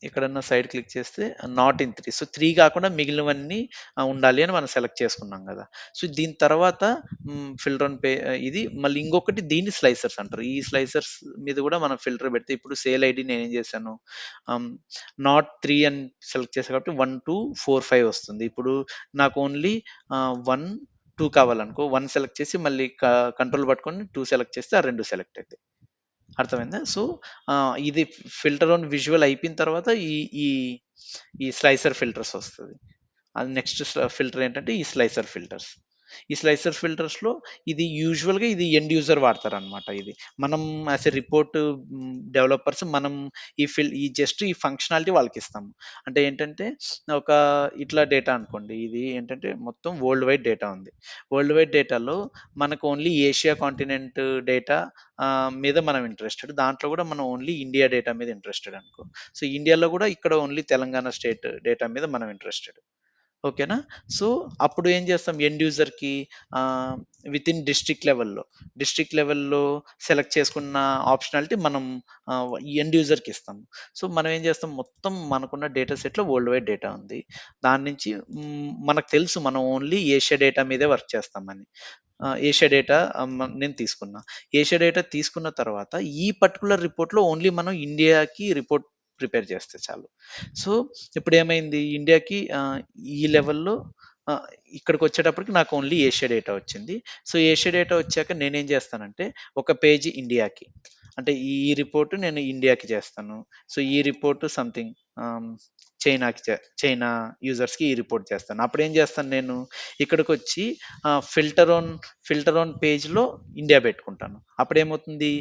ఎక్కడన్నా సైడ్ క్లిక్ చేస్తే నాట్ ఇన్ 3. సో, 3 కాకుండా మిగిలినవన్నీ ఉండాలి అని మనం సెలెక్ట్ చేసుకున్నాం గదా! సో, దీని తర్వాత ఫిల్టర్ ఆన్ ఇది మళ్ళీ ఇంకొకటి దీన్ని స్లైసర్స్ అంటారు. ఈ స్లైసర్స్ మీద కూడా మనం ఫిల్టర్ పెడితే ఇప్పుడు సేల్ ఐడీ నేనేం చేశాను ఆహ్, నాట్ 3 అని సెలెక్ట్ చేశా కాబట్టి 1, 2, 4, 5 వస్తుంది. ఇప్పుడు నాకు ఓన్లీ 1, 2 కావాలనుకో 1 సెలెక్ట్ చేసి మళ్ళీ కంట్రోల్ పట్టుకొని 2 సెలెక్ట్ చేస్తే ఆ 2 సెలెక్ట్ అయితాయి. అర్థమైందా? సో, ఇది ఫిల్టర్ ఆన్ విజువల్ అయిపోయిన తర్వాత ఈ ఈ ఈ స్లైసర్ ఫిల్టర్స్ వస్తది. అది నెక్స్ట్ ఫిల్టర్ ఏంటంటే ఈ స్లైసర్ ఫిల్టర్స్. ఈ స్లైసర్ ఫిల్టర్స్‌లో ఇది యూజువల్‌గా ఇది ఎండ్ యూజర్ వాడతారనమాట ఇది. మనం యాస్ ఎ రిపోర్ట్ డెవలపర్స్ మనం ఈ జస్ట్ ఈ ఫంక్షనాలిటీ వాళ్ళకిస్తాము. అంటే ఏంటంటే ఒక ఇట్లా డేటా అనుకోండి. ఇది ఏంటంటే మొత్తం వరల్డ్ వైడ్ డేటా ఉంది. వరల్డ్ వైడ్ డేటాలో మనకు ఓన్లీ ఏషియా కాంటినెంట్ డేటా మీద మనం ఇంట్రెస్టెడ్. దాంట్లో కూడా మనం ఓన్లీ ఇండియా డేటా మీద ఇంట్రెస్టెడ్ అనుకో. సో, ఇండియాలో కూడా ఇక్కడ ఓన్లీ తెలంగాణ స్టేట్ డేటా మీద మనం ఇంట్రెస్టెడ్. ఓకేనా? సో, అప్పుడు ఏం చేస్తాం ఎండ్ యూజర్‌కి ఆహ్, వితిన్ డిస్ట్రిక్ట్ లెవెల్‌లో సెలెక్ట్ చేసుకున్న ఆప్షనాలిటీ మనం ఎండ్ యూజర్‌కి ఇస్తాం. సో, మనం ఏం చేస్తాం మొత్తం మనకున్న డేటా సెట్‌లో వరల్డ్ వైడ్ డేటా ఉంది. దాని నుంచి మనకు తెలుసు మనం ఓన్లీ ఏషియా డేటా మీదే వర్క్ చేస్తామని. ఏషియా డేటా నేను తీసుకున్నా. ఏషియా డేటా తీసుకున్న తర్వాత ఈ పర్టిక్యులర్ రిపోర్ట్‌లో ఓన్లీ మనం ఇండియాకి రిపోర్ట్ ప్రిపేర్ చేస్తే చాలు. సో, ఇప్పుడేమైంది ఇండియాకి ఈ లెవెల్‌లో ఆహ్, ఇక్కడికొచ్చేటప్పటికి నాకు ఓన్లీ ఏషియా డేటా వచ్చింది. సో, ఏషియా డేటా వచ్చాక నేనేం చేస్తానంటే ఒక పేజీ ఇండియాకి. అంటే ఈ రిపోర్ట్ నేను ఇండియాకి చేస్తాను. సో, ఈ రిపోర్ట్ సంథింగ్ ఆహ్, చైనాకి చైనా యూజర్స్‌కి ఈ రిపోర్ట్ చేస్తాను. అప్పుడేం చేస్తాను నేను ఇక్కడికొచ్చి ఫిల్టర్ ఆన్ పేజ్‌లో ఇండియా పెట్టుకుంటాను. అప్పుడేమవుతుంది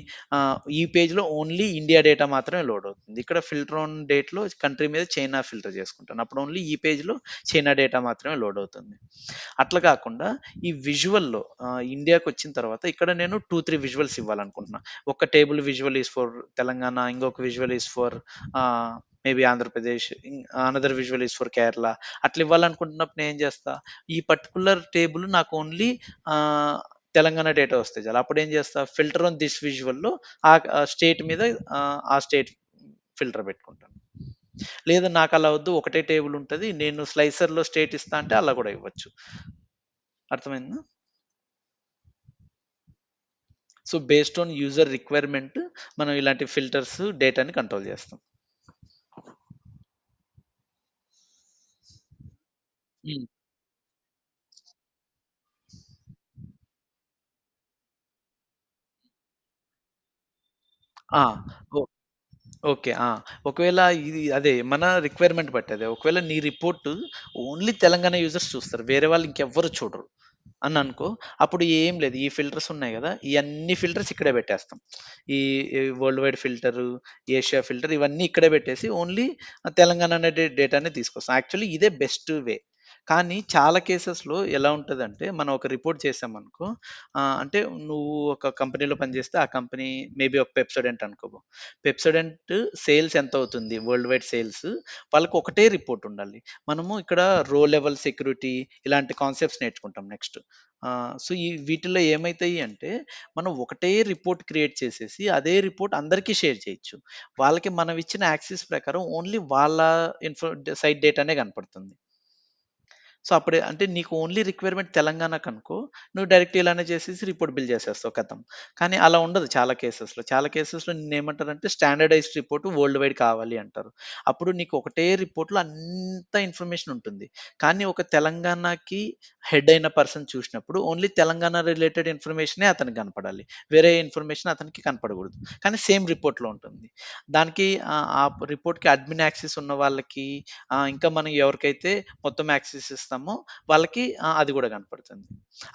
ఈ పేజ్‌లో ఓన్లీ ఇండియా డేటా మాత్రమే లోడ్ అవుతుంది. ఇక్కడ ఫిల్టర్ ఆన్ డేట్‌లో కంట్రీ మీద చైనా ఫిల్టర్ చేసుకుంటాను. అప్పుడు ఓన్లీ ఈ పేజ్‌లో చైనా డేటా మాత్రమే లోడ్ అవుతుంది. అట్లా కాకుండా ఈ విజువల్‌లో ఇండియాకొచ్చిన తర్వాత ఇక్కడ నేను 2, 3 విజువల్స్ ఇవ్వాలనుకుంటున్నా. ఒక table visual is for Telangana, ఇంకొక visual is for maybe Andhra Pradesh, another visual is for Kerala. అట్లా ఇవ్వాలనుకుంటున్నప్పుడు నేనేం చేస్తా, ఈ పర్టిక్యులర్ టేబుల్ నాకు ఓన్లీ ఆహ్, తెలంగాణ డేటా వస్తే చాలు. అప్పుడేం చేస్తా, ఫిల్టర్ ఆన్ దిస్ విజువల్‌లో స్టేట్ మీద ఆ స్టేట్ ఫిల్టర్ పెట్టుకుంటాను. లేదా నాకలా వద్దు, ఒకటే టేబుల్ ఉంటది. నేను స్లైసర్‌లో స్టేట్ ఇస్తా అంటే అలా కూడా ఇవ్వచ్చు. అర్థమైందా? So, based on user requirement మనం ఇలాంటి ఫిల్టర్స్ డేటాని కంట్రోల్ చేస్తాం. హ్మ్. ఆ! ఓ ఓకే. ఒకవేళ ఇది అదే మన రిక్వైర్మెంట్ బట్టి అదే. ఒకవేళ నీ రిపోర్ట్ ఓన్లీ తెలంగాణ యూజర్స్ చూస్తారు. వేరే వాళ్ళు ఇంకెవ్వరు చూడరు అని అనుకో. అప్పుడు ఏం లేదు. ఈ ఫిల్టర్స్ ఉన్నాయి గదా! ఈ అన్ని ఫిల్టర్స్ ఇక్కడే పెట్టేస్తాం. ఈ ఈ world wide filter, Asia filter ఇవన్నీ ఇక్కడే పెట్టేసి ఓన్లీ తెలంగాణ అనే డేటానే తీసుకొస్తాం. యాక్చువల్లీ ఇదే బెస్ట్ వే. కానీ చాలా కేసెస్‌లో ఎలా ఉంటదంటే, మనం ఒక రిపోర్ట్ చేసామనుకో, అంటే నువ్వు ఒక కంపెనీలో పనిచేస్తే ఆ కంపెనీ మేబీ ఒక పెప్సోడెంట్ అనుకో. పెప్సోడెంట్ సేల్స్ ఎంతవుతుంది? World wide sales. వాళ్ళకి ఒకటే రిపోర్ట్ ఉండాలి. మనము ఇక్కడ రో లెవెల్ సెక్యూరిటీ ఇలాంటి కాన్సెప్ట్స్ నేర్చుకుంటాం నెక్స్ట్. సో, ఈ వీటిల్లో ఏమైతాయి అంటే, మనం ఒకటే రిపోర్ట్ క్రియేట్ చేసేసి, అదే రిపోర్ట్ అందరికీ షేర్ చేయొచ్చు. వాళ్ళకి మనం ఇచ్చిన యాక్సెస్ ప్రకారం ఓన్లీ వాళ్ళ సైట్ డేటానే కనపడుతుంది. సో, అప్పుడే అంటే నీకు ఓన్లీ రిక్వైర్‌మెంట్ తెలంగాణకనుకో, నువ్వు డైరెక్ట్ ఇలానే చేసేసి రిపోర్ట్ బిల్డ్ చేసేస్తావు ఖతం. కానీ అలా ఉండదు చాలా కేసెస్‌లో. చాలా కేసెస్‌లో నిన్నేమంటారంటే స్టాండర్డైజ్డ్ రిపోర్ట్ వరల్డ్ వైడ్ కావాలి అంటారు. అప్పుడు నీకు ఒకటే రిపోర్ట్‌లో అంత ఇన్ఫర్మేషన్ ఉంటుంది. కానీ ఒక తెలంగాణకి హెడ్ అయిన పర్సన్ చూసినప్పుడు ఓన్లీ తెలంగాణ రిలేటెడ్ ఇన్ఫర్మేషనే అతనికి కనపడాలి. వేరే ఇన్ఫర్మేషన్ అతనికి కనపడకూడదు. కానీ సేమ్ రిపోర్ట్‌లో ఉంటుంది. దానికి ఆ రిపోర్ట్‌కి అడ్మిన్ యాక్సెస్ ఉన్న వాళ్ళకి ఇంకా మనం ఎవరికైతే మొత్తం యాక్సెస్ ఇస్తామో వాళ్ళకి అది గూడా కనపడుతుంది.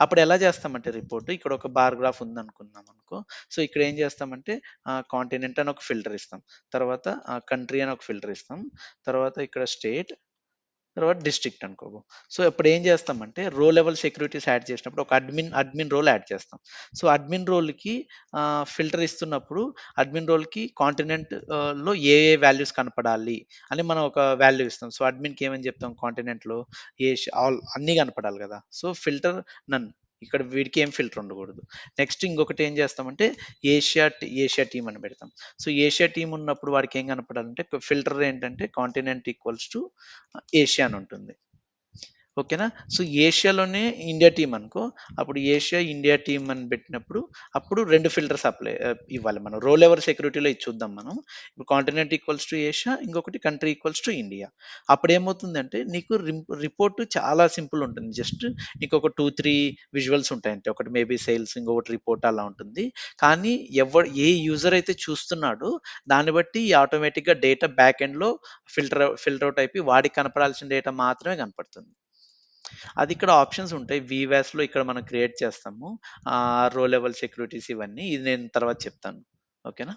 అప్పుడు ఎలా చేస్తామంటే రిపోర్ట్ ఇక్కడ ఒక బార్ గ్రాఫ్ ఉందనుకున్నాం అనుకో. సో, ఇక్కడ ఏం చేస్తామంటే కాంటినెంట్ అని ఒక ఫిల్టర్ ఇస్తాం. తర్వాత కంట్రీ అని ఒక ఫిల్టర్ ఇస్తాం. తర్వాత ఇక్కడ స్టేట్, తర్వాత డిస్ట్రిక్ట్ అనుకో. సో, ఇప్పుడు ఏం చేస్తామంటే రో లెవెల్ సెక్యూరిటీస్ యాడ్ చేసినప్పుడు ఒక అడ్మిన్ రోల్ యాడ్ చేస్తాం. సో, అడ్మిన్ రోల్‌కి ఫిల్టర్ ఇస్తున్నప్పుడు అడ్మిన్ రోల్‌కి కాంటినెంట్ లో ఏ ఏ వాల్యూస్ కనపడాలి అని మనం ఒక వాల్యూ ఇస్తాం. సో, అడ్మిన్‌కి ఏమని చెప్తాం కాంటినెంట్‌లో ఆల్ అన్నీ కనపడాలి కదా! సో, ఫిల్టర్ నన్. ఇక్కడ వీడికి ఏం ఫిల్టర్ ఉండకూడదు. నెక్స్ట్ ఇంకొకటి ఏం చేస్తామంటే ఏషియా టీమ్ అని పెడతాం. సో, ఏషియా టీమ్ ఉన్నప్పుడు వాడికి ఏం కనపడాలంటే ఫిల్టర్ ఏంటంటే కాంటినెంట్ ఈక్వల్స్ టు ఏషియా అని ఉంటుంది. ఓకేనా? సో, ఏషియాలోనే ఇండియా టీమ్ అనుకో. అప్పుడు ఏషియా, ఇండియా టీమ్ అని పెట్టినప్పుడు అప్పుడు 2 ఫిల్టర్స్ ఇవ్వాలి మనం. రోల్ ఎవర్ సెక్యూరిటీలో ఇది చూద్దాం మనం. ఇప్పుడు కాంటినెంట్ ఈక్వల్స్ టు ఏషియా, ఇంకొకటి కంట్రీ ఈక్వల్స్ టు ఇండియా. అప్పుడేమవుతుందంటే నీకు రిపోర్ట్ చాలా సింపుల్ ఉంటుంది. జస్ట్ నీకొక 2, 3 విజువల్స్ ఉంటాయి అంతే. ఒకటి మేబీ సేల్స్, ఇంకొకటి రిపోర్ట్ అలా ఉంటుంది. కానీ ఏ యూజర్ అయితే చూస్తున్నాడో దాన్ని బట్టి ఆటోమేటిక్‌గా డేటా బ్యాక్ ఎండ్‌లో ఫిల్టర్ ఔట్ అయిపోయి వాడికి కనపడాల్సిన డేటా మాత్రమే కనపడుతుంది. అది ఇక్కడ ఆప్షన్స్ ఉంటాయి. వీవాస్‌లో ఇక్కడ మనం క్రియేట్ చేస్తాము. రో లెవెల్ సెక్యూరిటీస్ ఇవన్నీ. ఇది నేను తర్వాత చెప్తాను. ఓకేనా?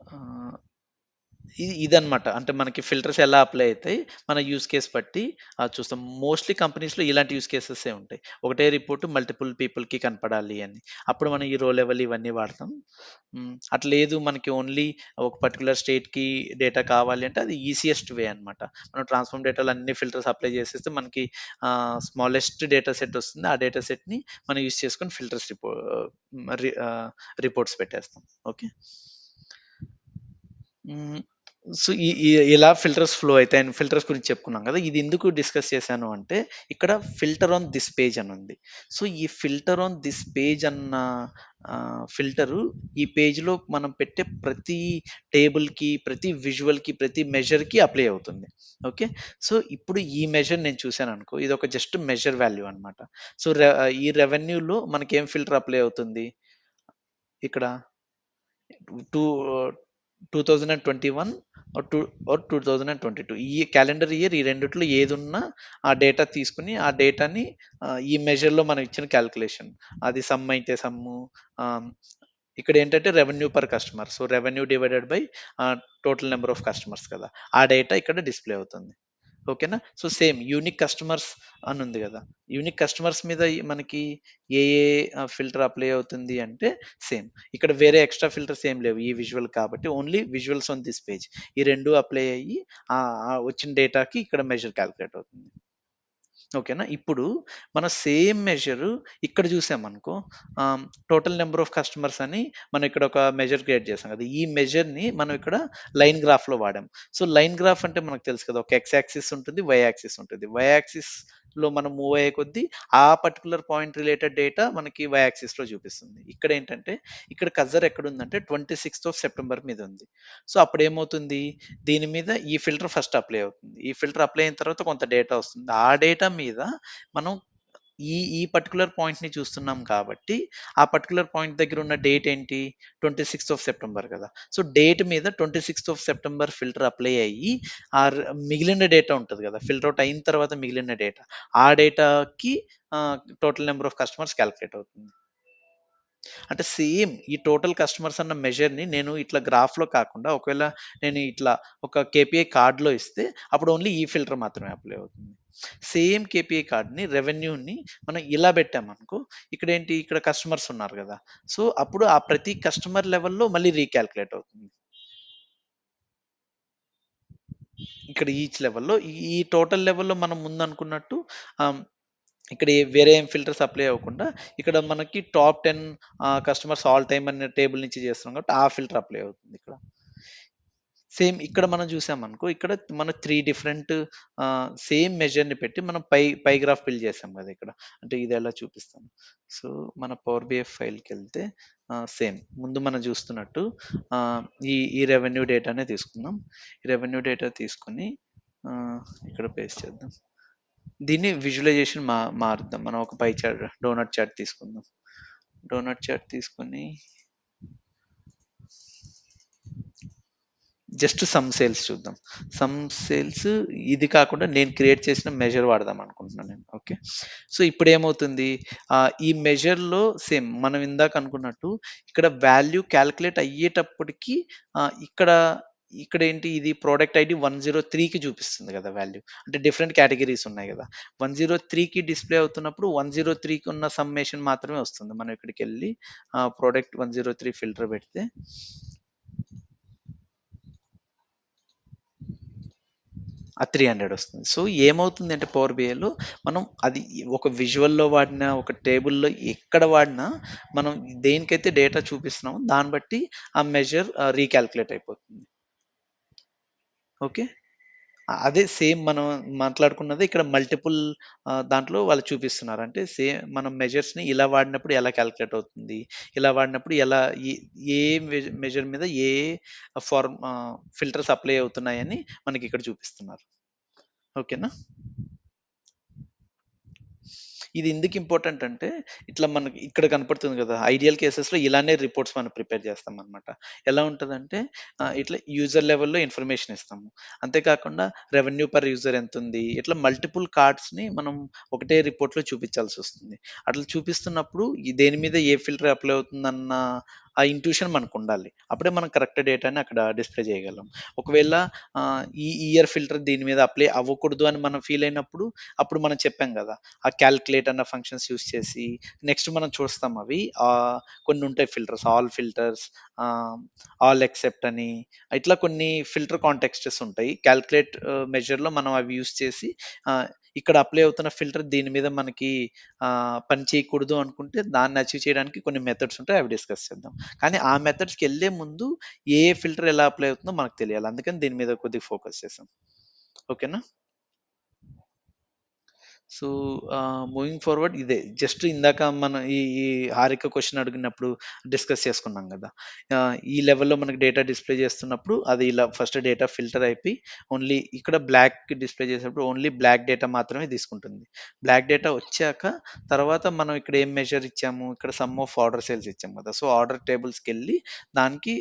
ఆహ్, ఇదనమాట. అంటే మనకి ఫిల్టర్స్ ఎలా అప్లై అయితాయి, మన యూజ్ కేస్ బట్టి చూస్తాం. మోస్ట్‌లీ కంపెనీస్‌లో ఇలాంటి యూజ్ కేసెసే ఉంటాయి. ఒకటే రిపోర్ట్ మల్టిపుల్ పీపుల్‌కి కనపడాలి అని. అప్పుడు మనం ఈ రో లెవెల్ ఇవన్నీ వాడతాం. అట్లా లేదు మనకి ఓన్లీ ఒక పర్టిక్యులర్ స్టేట్‌కి డేటా కావాలి అంటే అది ఈజియెస్ట్ వే అనమాట. మనం ట్రాన్స్‌ఫార్మ్ డేటాలో అన్ని ఫిల్టర్స్ అప్లై చేసేస్తే మనకి స్మాలెస్ట్ డేటా సెట్ వస్తుంది. ఆ డేటా సెట్‌ని మనం యూజ్ చేసుకొని ఫిల్టర్స్ రిపోర్ట్స్ పెట్టేస్తాం. ఓకే. హ్మ్. సో, ఈ ఈ ఇలా ఫిల్టర్స్ ఫ్లో అయితాయి. అండ్ ఫిల్టర్స్ గురించి చెప్పుకున్నాం గదా! ఇది ఎందుకు డిస్కస్ చేశాను అంటే, ఇక్కడ ఫిల్టర్ ఆన్ దిస్ పేజ్ అని ఉంది. సో, ఈ ఫిల్టర్ ఆన్ దిస్ పేజ్ అన్న ఫిల్టరు ఈ పేజ్‌లో మనం పెట్టే ప్రతి టేబుల్‌కి, ప్రతి విజువల్‌కి, ప్రతి మెజర్‌కి అప్లై అవుతుంది. ఓకే. సో, ఇప్పుడు ఈ మెజర్ నేను చూసాననుకో, ఇదొక జస్ట్ మెజర్ వాల్యూ అన్నమాట. సో, ఈ రెవెన్యూలో మనకేం ఫిల్టర్ అప్లై అవుతుంది? ఇక్కడ టూ 2021 ఆర్ 2022 ఈ క్యాలెండర్ ఇయర్ ఈ రెండిట్లో ఏదున్నా ఆ డేటా తీసుకొని ఆ డేటాని ఈ మెజర్‌లో మనం ఇచ్చిన క్యాలిక్యులేషన్ అది సమ్ అయితే సమ్ము ఆహ్, ఇక్కడ ఏంటంటే revenue per customer. So, revenue divided by total number of customers కదా! ఆ డేటా ఇక్కడ డిస్‌ప్లే అవుతుంది. ఓకేనా? సో, సేమ్ యూనిక్ కస్టమర్స్ అని ఉంది గదా! యూనిక్ కస్టమర్స్ మీద మనకి ఏ ఏ ఫిల్టర్ అప్లై అవుతుంది అంటే సేమ్. ఇక్కడ వేరే ఎక్స్‌ట్రా ఫిల్టర్స్ ఏం లేవు. ఈ విజువల్ కాబట్టి only visuals on this page. ఈ 2 అప్లై అయ్యి వచ్చిన డేటాకి ఇక్కడ మెజర్ కాలిక్యులేట్ అవుతుంది. ఓకేనా? ఇప్పుడు మన సేమ్ మెజర్ ఇక్కడ చూసామనుకో టోటల్ నంబర్ ఆఫ్ కస్టమర్స్ అని మనం ఇక్కడ ఒక మెజర్ క్రియేట్ చేసాం కదా! ఈ మెజర్‌ని మనం ఇక్కడ లైన్ గ్రాఫ్‌లో వాడాం. సో, లైన్ గ్రాఫ్ అంటే మనకు తెలుసు కదా! ఒక ఎక్స్ యాక్సిస్ ఉంటుంది. వై యాక్సిస్ ఉంటుంది. వై యాక్సిస్‌లో మనం మూవ్ అయ్యే కొద్దీ ఆ పర్టిక్యులర్ పాయింట్ రిలేటెడ్ డేటా మనకి వై యాక్సిస్‌లో చూపిస్తుంది. ఇక్కడేంటంటే ఇక్కడ కర్సర్ ఎక్కడుందంటే 26థ్ ఆఫ్ సెప్టెంబర్ మీద ఉంది. సో, అప్పుడేమవుతుంది దీని మీద ఈ ఫిల్టర్ ఫస్ట్ అప్లై అవుతుంది. ఈ ఫిల్టర్ అప్లై అయిన తర్వాత కొంత డేటా వస్తుంది. ఆ డేటా మీద మనం ఈ పర్టిక్యులర్ పాయింట్‌ని చూస్తున్నాం కాబట్టి, ఆ పర్టిక్యులర్ పాయింట్ దగ్గర ఉన్న డేట్ ఏంటి? 26థ్ ఆఫ్ సెప్టెంబర్ కదా! సో, డేట్ మీద 26థ్ ఆఫ్ సెప్టెంబర్ ఫిల్టర్ అప్లై అయ్యి, మిగిలిన డేటా ఉంటది కదా! ఫిల్టర్ ఔట్ అయిన తర్వాత మిగిలిన డేటా. ఆ డేటాకి total number of customers calculate అవుతుంది. అంటే సేమ్ ఈ టోటల్ కస్టమర్స్ అన్న మెజర్‌ని నేను ఇట్లా గ్రాఫ్‌లో కాకుండా ఒకవేళ నేను ఇట్లా ఒక కేపీఐ కార్డ్‌లో ఇస్తే అప్పుడు ఓన్లీ ఈ ఫిల్టర్ మాత్రమే అప్లై అవుతుంది. సేమ్ కేపీఐ కార్డ్‌ని రెవెన్యూని మనం ఇలా పెట్టామనుకో ఇక్కడేంటి ఇక్కడ కస్టమర్స్ ఉన్నారు గదా! సో, అప్పుడు ఆ ప్రతి కస్టమర్ లెవెల్‌లో మళ్ళీ రీకాలిక్యులేట్ అవుతుంది. ఇక్కడ ఈచ్ లెవెల్‌లో ఈ టోటల్ లెవెల్‌లో మనం ముందనుకున్నట్టు ఆహ్, ఇక్కడ వేరే ఏం ఫిల్టర్స్ అప్లై అవ్వకుండా ఇక్కడ మనకి టాప్ 10 కస్టమర్స్ ఆల్ టైమ్ అనే టేబుల్ నుంచి చేస్తున్నాం కాబట్టి ఆ ఫిల్టర్ అప్లై అవుతుంది ఇక్కడ. సేమ్ ఇక్కడ మనం చూసామనుకో ఇక్కడ మనం 3 డిఫరెంట్ సేమ్ మెజర్‌ని పెట్టి మనం పై గ్రాఫ్ బిల్డ్ చేసాం కదా ఇక్కడ. అంటే ఇది ఎలా చూపిస్తాను. సో, మన పవర్ బిఐ ఫైల్‌కెళ్తే సేమ్ ముందు మనం చూస్తున్నట్టు ఆహ్, ఈ రెవెన్యూ డేటానే తీసుకుందాం. ఈ రెవెన్యూ డేటా తీసుకొని ఆహ్, ఇక్కడ పేస్ట్ చేద్దాం. దీన్ని విజువలైజేషన్ మారుద్దాం. మనం ఒక పై చార్ట్ డోనట్ చార్ట్ తీసుకుందాం. డోనట్ చార్ట్ తీసుకొని జస్ట్ సమ్ సేల్స్ చూద్దాం. సమ్ సేల్స్ ఇది కాకుండా నేను క్రియేట్ చేసిన మెజర్ వాడదాం అనుకుంటున్నాను నేను. ఓకే. సో, ఇప్పుడేమవుతుంది ఈ మెజర్‌లో సేమ్ మనం ఇందాక అనుకున్నట్టు ఇక్కడ వాల్యూ కాలిక్యులేట్ అయ్యేటప్పటికి ఇక్కడ ఇక్కడేంటి ఇది ప్రొడక్ట్ ఐడీ 103కి చూపిస్తుంది కదా! వాల్యూ. అంటే డిఫరెంట్ కేటగరీస్ ఉన్నాయి గదా! 103కి డిస్‌ప్లే అవుతున్నప్పుడు 103కి ఉన్న సమ్మేషన్ మాత్రమే వస్తుంది. మనం ఇక్కడికెళ్ళి ప్రొడక్ట్ 103 ఫిల్టర్ పెడితే ఆ! 300 వస్తుంది. సో, ఏమవుతుందంటే పవర్ బిఐలో మనం అది ఒక విజువల్‌లో వాడినా, ఒక టేబుల్‌లో ఎక్కడ వాడినా, మనం దేనికైతే డేటా చూపిస్తున్నామో దాన్ని బట్టి ఆ మెజర్ రీకాలిక్యులేట్ అయిపోతుంది. ఓకే. అదే సేమ్ మనం మాట్లాడుకున్నదే ఇక్కడ మల్టిపుల్ దాంట్లో వాళ్ళు చూపిస్తున్నారు. అంటే మనం మెజర్స్‌ని ఇలా వాడినప్పుడు ఎలా కాలిక్యులేట్ అవుతుంది. ఇలా వాడినప్పుడు ఎలా ఏ ఏ మెజర్ మీద ఏ ఫిల్టర్స్ అప్లై అవుతున్నాయని మనకిక్కడ చూపిస్తున్నారు. ఓకేనా? ఇది ఎందుకు ఇంపార్టెంట్ అంటే, ఇట్లా మనకి ఇక్కడ కనపడుతుంది గదా! ఐడియల్ కేసెస్‌లో ఇలానే రిపోర్ట్స్ మనం ప్రిపేర్ చేస్తామనమాట. ఎలా ఉంటదంటే ఇట్లా యూజర్ లెవెల్‌లో ఇన్ఫర్మేషన్ ఇస్తాము. అంతే కాకుండా రెవెన్యూ పర్ యూజర్ ఎంతుంది, ఇట్లా మల్టిపుల్ కార్డ్స్‌ని మనం ఒకటే రిపోర్ట్‌లో చూపించాల్సొస్తుంది. అట్లా చూపిస్తున్నప్పుడు దేని మీద ఏ ఫిల్టర్ అప్లై అవుతుందన్న ఆ ఇంట్యూషన్ మనకుండాలి. అప్పుడే మనం కరెక్ట్ డేటాని అక్కడ డిస్‌ప్లే చేయగలం. ఒకవేళ ఈ ఇయర్ ఫిల్టర్ దీని మీద అప్లై అవ్వకూడదు అని మనం ఫీల్ అయినప్పుడు, అప్పుడు మనం చెప్పాం గదా! ఆ క్యాలిక్యులేట్ అన్న ఫంక్షన్స్ యూజ్ చేసి నెక్స్ట్ మనం చూస్తాం అవి కొన్ని ఉంటాయి ఫిల్టర్స్ ఫిల్టర్స్ ఆహ్, ఆల్ ఎక్సెప్ట్ అని ఇట్లా కొన్ని ఫిల్టర్ కాంటెక్స్ట్స్ ఉంటాయి. క్యాలిక్యులేట్ మెజర్‌లో మనం అవి యూజ్ చేసి ఆహ్, ఇక్కడ అప్లై అవుతున్న ఫిల్టర్ దీని మీద మనకి పని చేయకూడదు అనుకుంటే దాన్ని అచీవ్ చేయడానికి కొన్ని మెథడ్స్ ఉంటాయి. అవి డిస్కస్ చేద్దాం. కానీ ఆ మెథడ్స్‌కెళ్ళే ముందు ఏ ఫిల్టర్ ఎలా అప్లై అవుతుందో మనకు తెలియాలి. అందుకని దీని మీద కొద్దిగా ఫోకస్ చేసాం. ఓకేనా? సో, మూవింగ్ ఫార్వర్డ్ ఇదే. జస్ట్ ఇందాక మనం ఈ హారిక క్వెషన్ అడిగినప్పుడు డిస్కస్ చేసుకున్నాం గదా! ఈ లెవెల్‌లో మనకి డేటా డిస్‌ప్లే చేస్తున్నప్పుడు అది ఇలా ఫస్ట్ డేటా ఫిల్టర్ అయిపోయి ఓన్లీ ఇక్కడ బ్లాక్ డిస్‌ప్లే చేసేటప్పుడు ఓన్లీ బ్లాక్ డేటా మాత్రమే తీసుకుంటుంది. బ్లాక్ డేటా వచ్చాక తర్వాత మనం ఇక్కడ ఏం మెజర్ ఇచ్చాము, ఇక్కడ సమ్ ఆఫ్ ఆర్డర్ సేల్స్ ఇచ్చాం కదా! సో, ఆర్డర్ టేబుల్స్‌కెళ్ళి దానికి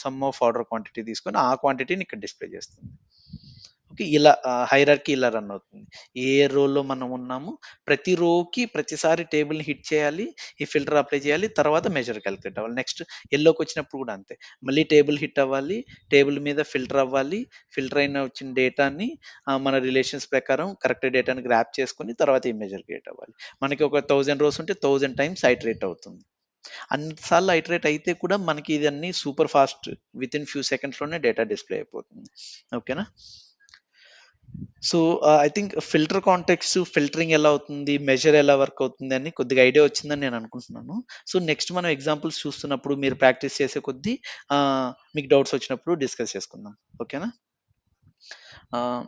సమ్ ఆఫ్ ఆర్డర్ క్వాంటిటీ తీసుకొని ఆ క్వాంటిటీని ఇక్కడ డిస్‌ప్లే చేస్తుంది. ఓకే. ఇలా హైరార్కీ ఇలా రన్ అవుతుంది. ఏ రోలో మనం ఉన్నామో ప్రతి రోకి ప్రతిసారి టేబుల్‌ని హిట్ చేయాలి. ఈ ఫిల్టర్ అప్లై చేయాలి. తర్వాత మెజర్ కాలిక్యులేట్ అవ్వాలి. నెక్స్ట్ యెల్లోకొచ్చినప్పుడు కూడా అంతే. మళ్ళీ టేబుల్ హిట్ అవ్వాలి. టేబుల్ మీద ఫిల్టర్ అవ్వాలి. ఫిల్టర్ అయిన వచ్చిన డేటాని మన రిలేషన్స్ ప్రకారం కరెక్ట్ డేటాని గ్రాబ్ చేసుకొని తర్వాత ఈ మెజర్ క్రియేట్ అవ్వాలి. మనకి ఒక 1000 రోస్ ఉంటే 1000 టైమ్స్ ఐటరేట్ అవుతుంది. అన్ని సార్లు ఐటరేట్ అయితే కూడా మనకి ఇదన్నీ సూపర్ ఫాస్ట్ వితిన్ ఫ్యూ సెకండ్స్‌లోనే డేటా డిస్‌ప్లే అయిపోతుంది. ఓకేనా? So, I think filter context, filtering ఎలా అవుతుంది, మెజర్ ఎలా వర్క్ అవుతుంది అని కొద్దిగా ఐడియా వచ్చిందని నేను అనుకుంటున్నాను. సో, నెక్స్ట్ మనం ఎగ్జాంపుల్స్ చూస్తున్నప్పుడు మీరు ప్రాక్టీస్ చేసే కొద్దీ మీకు డౌట్స్ వచ్చినప్పుడు డిస్కస్ చేసుకుందాం. ఓకేనా? ఆహ్,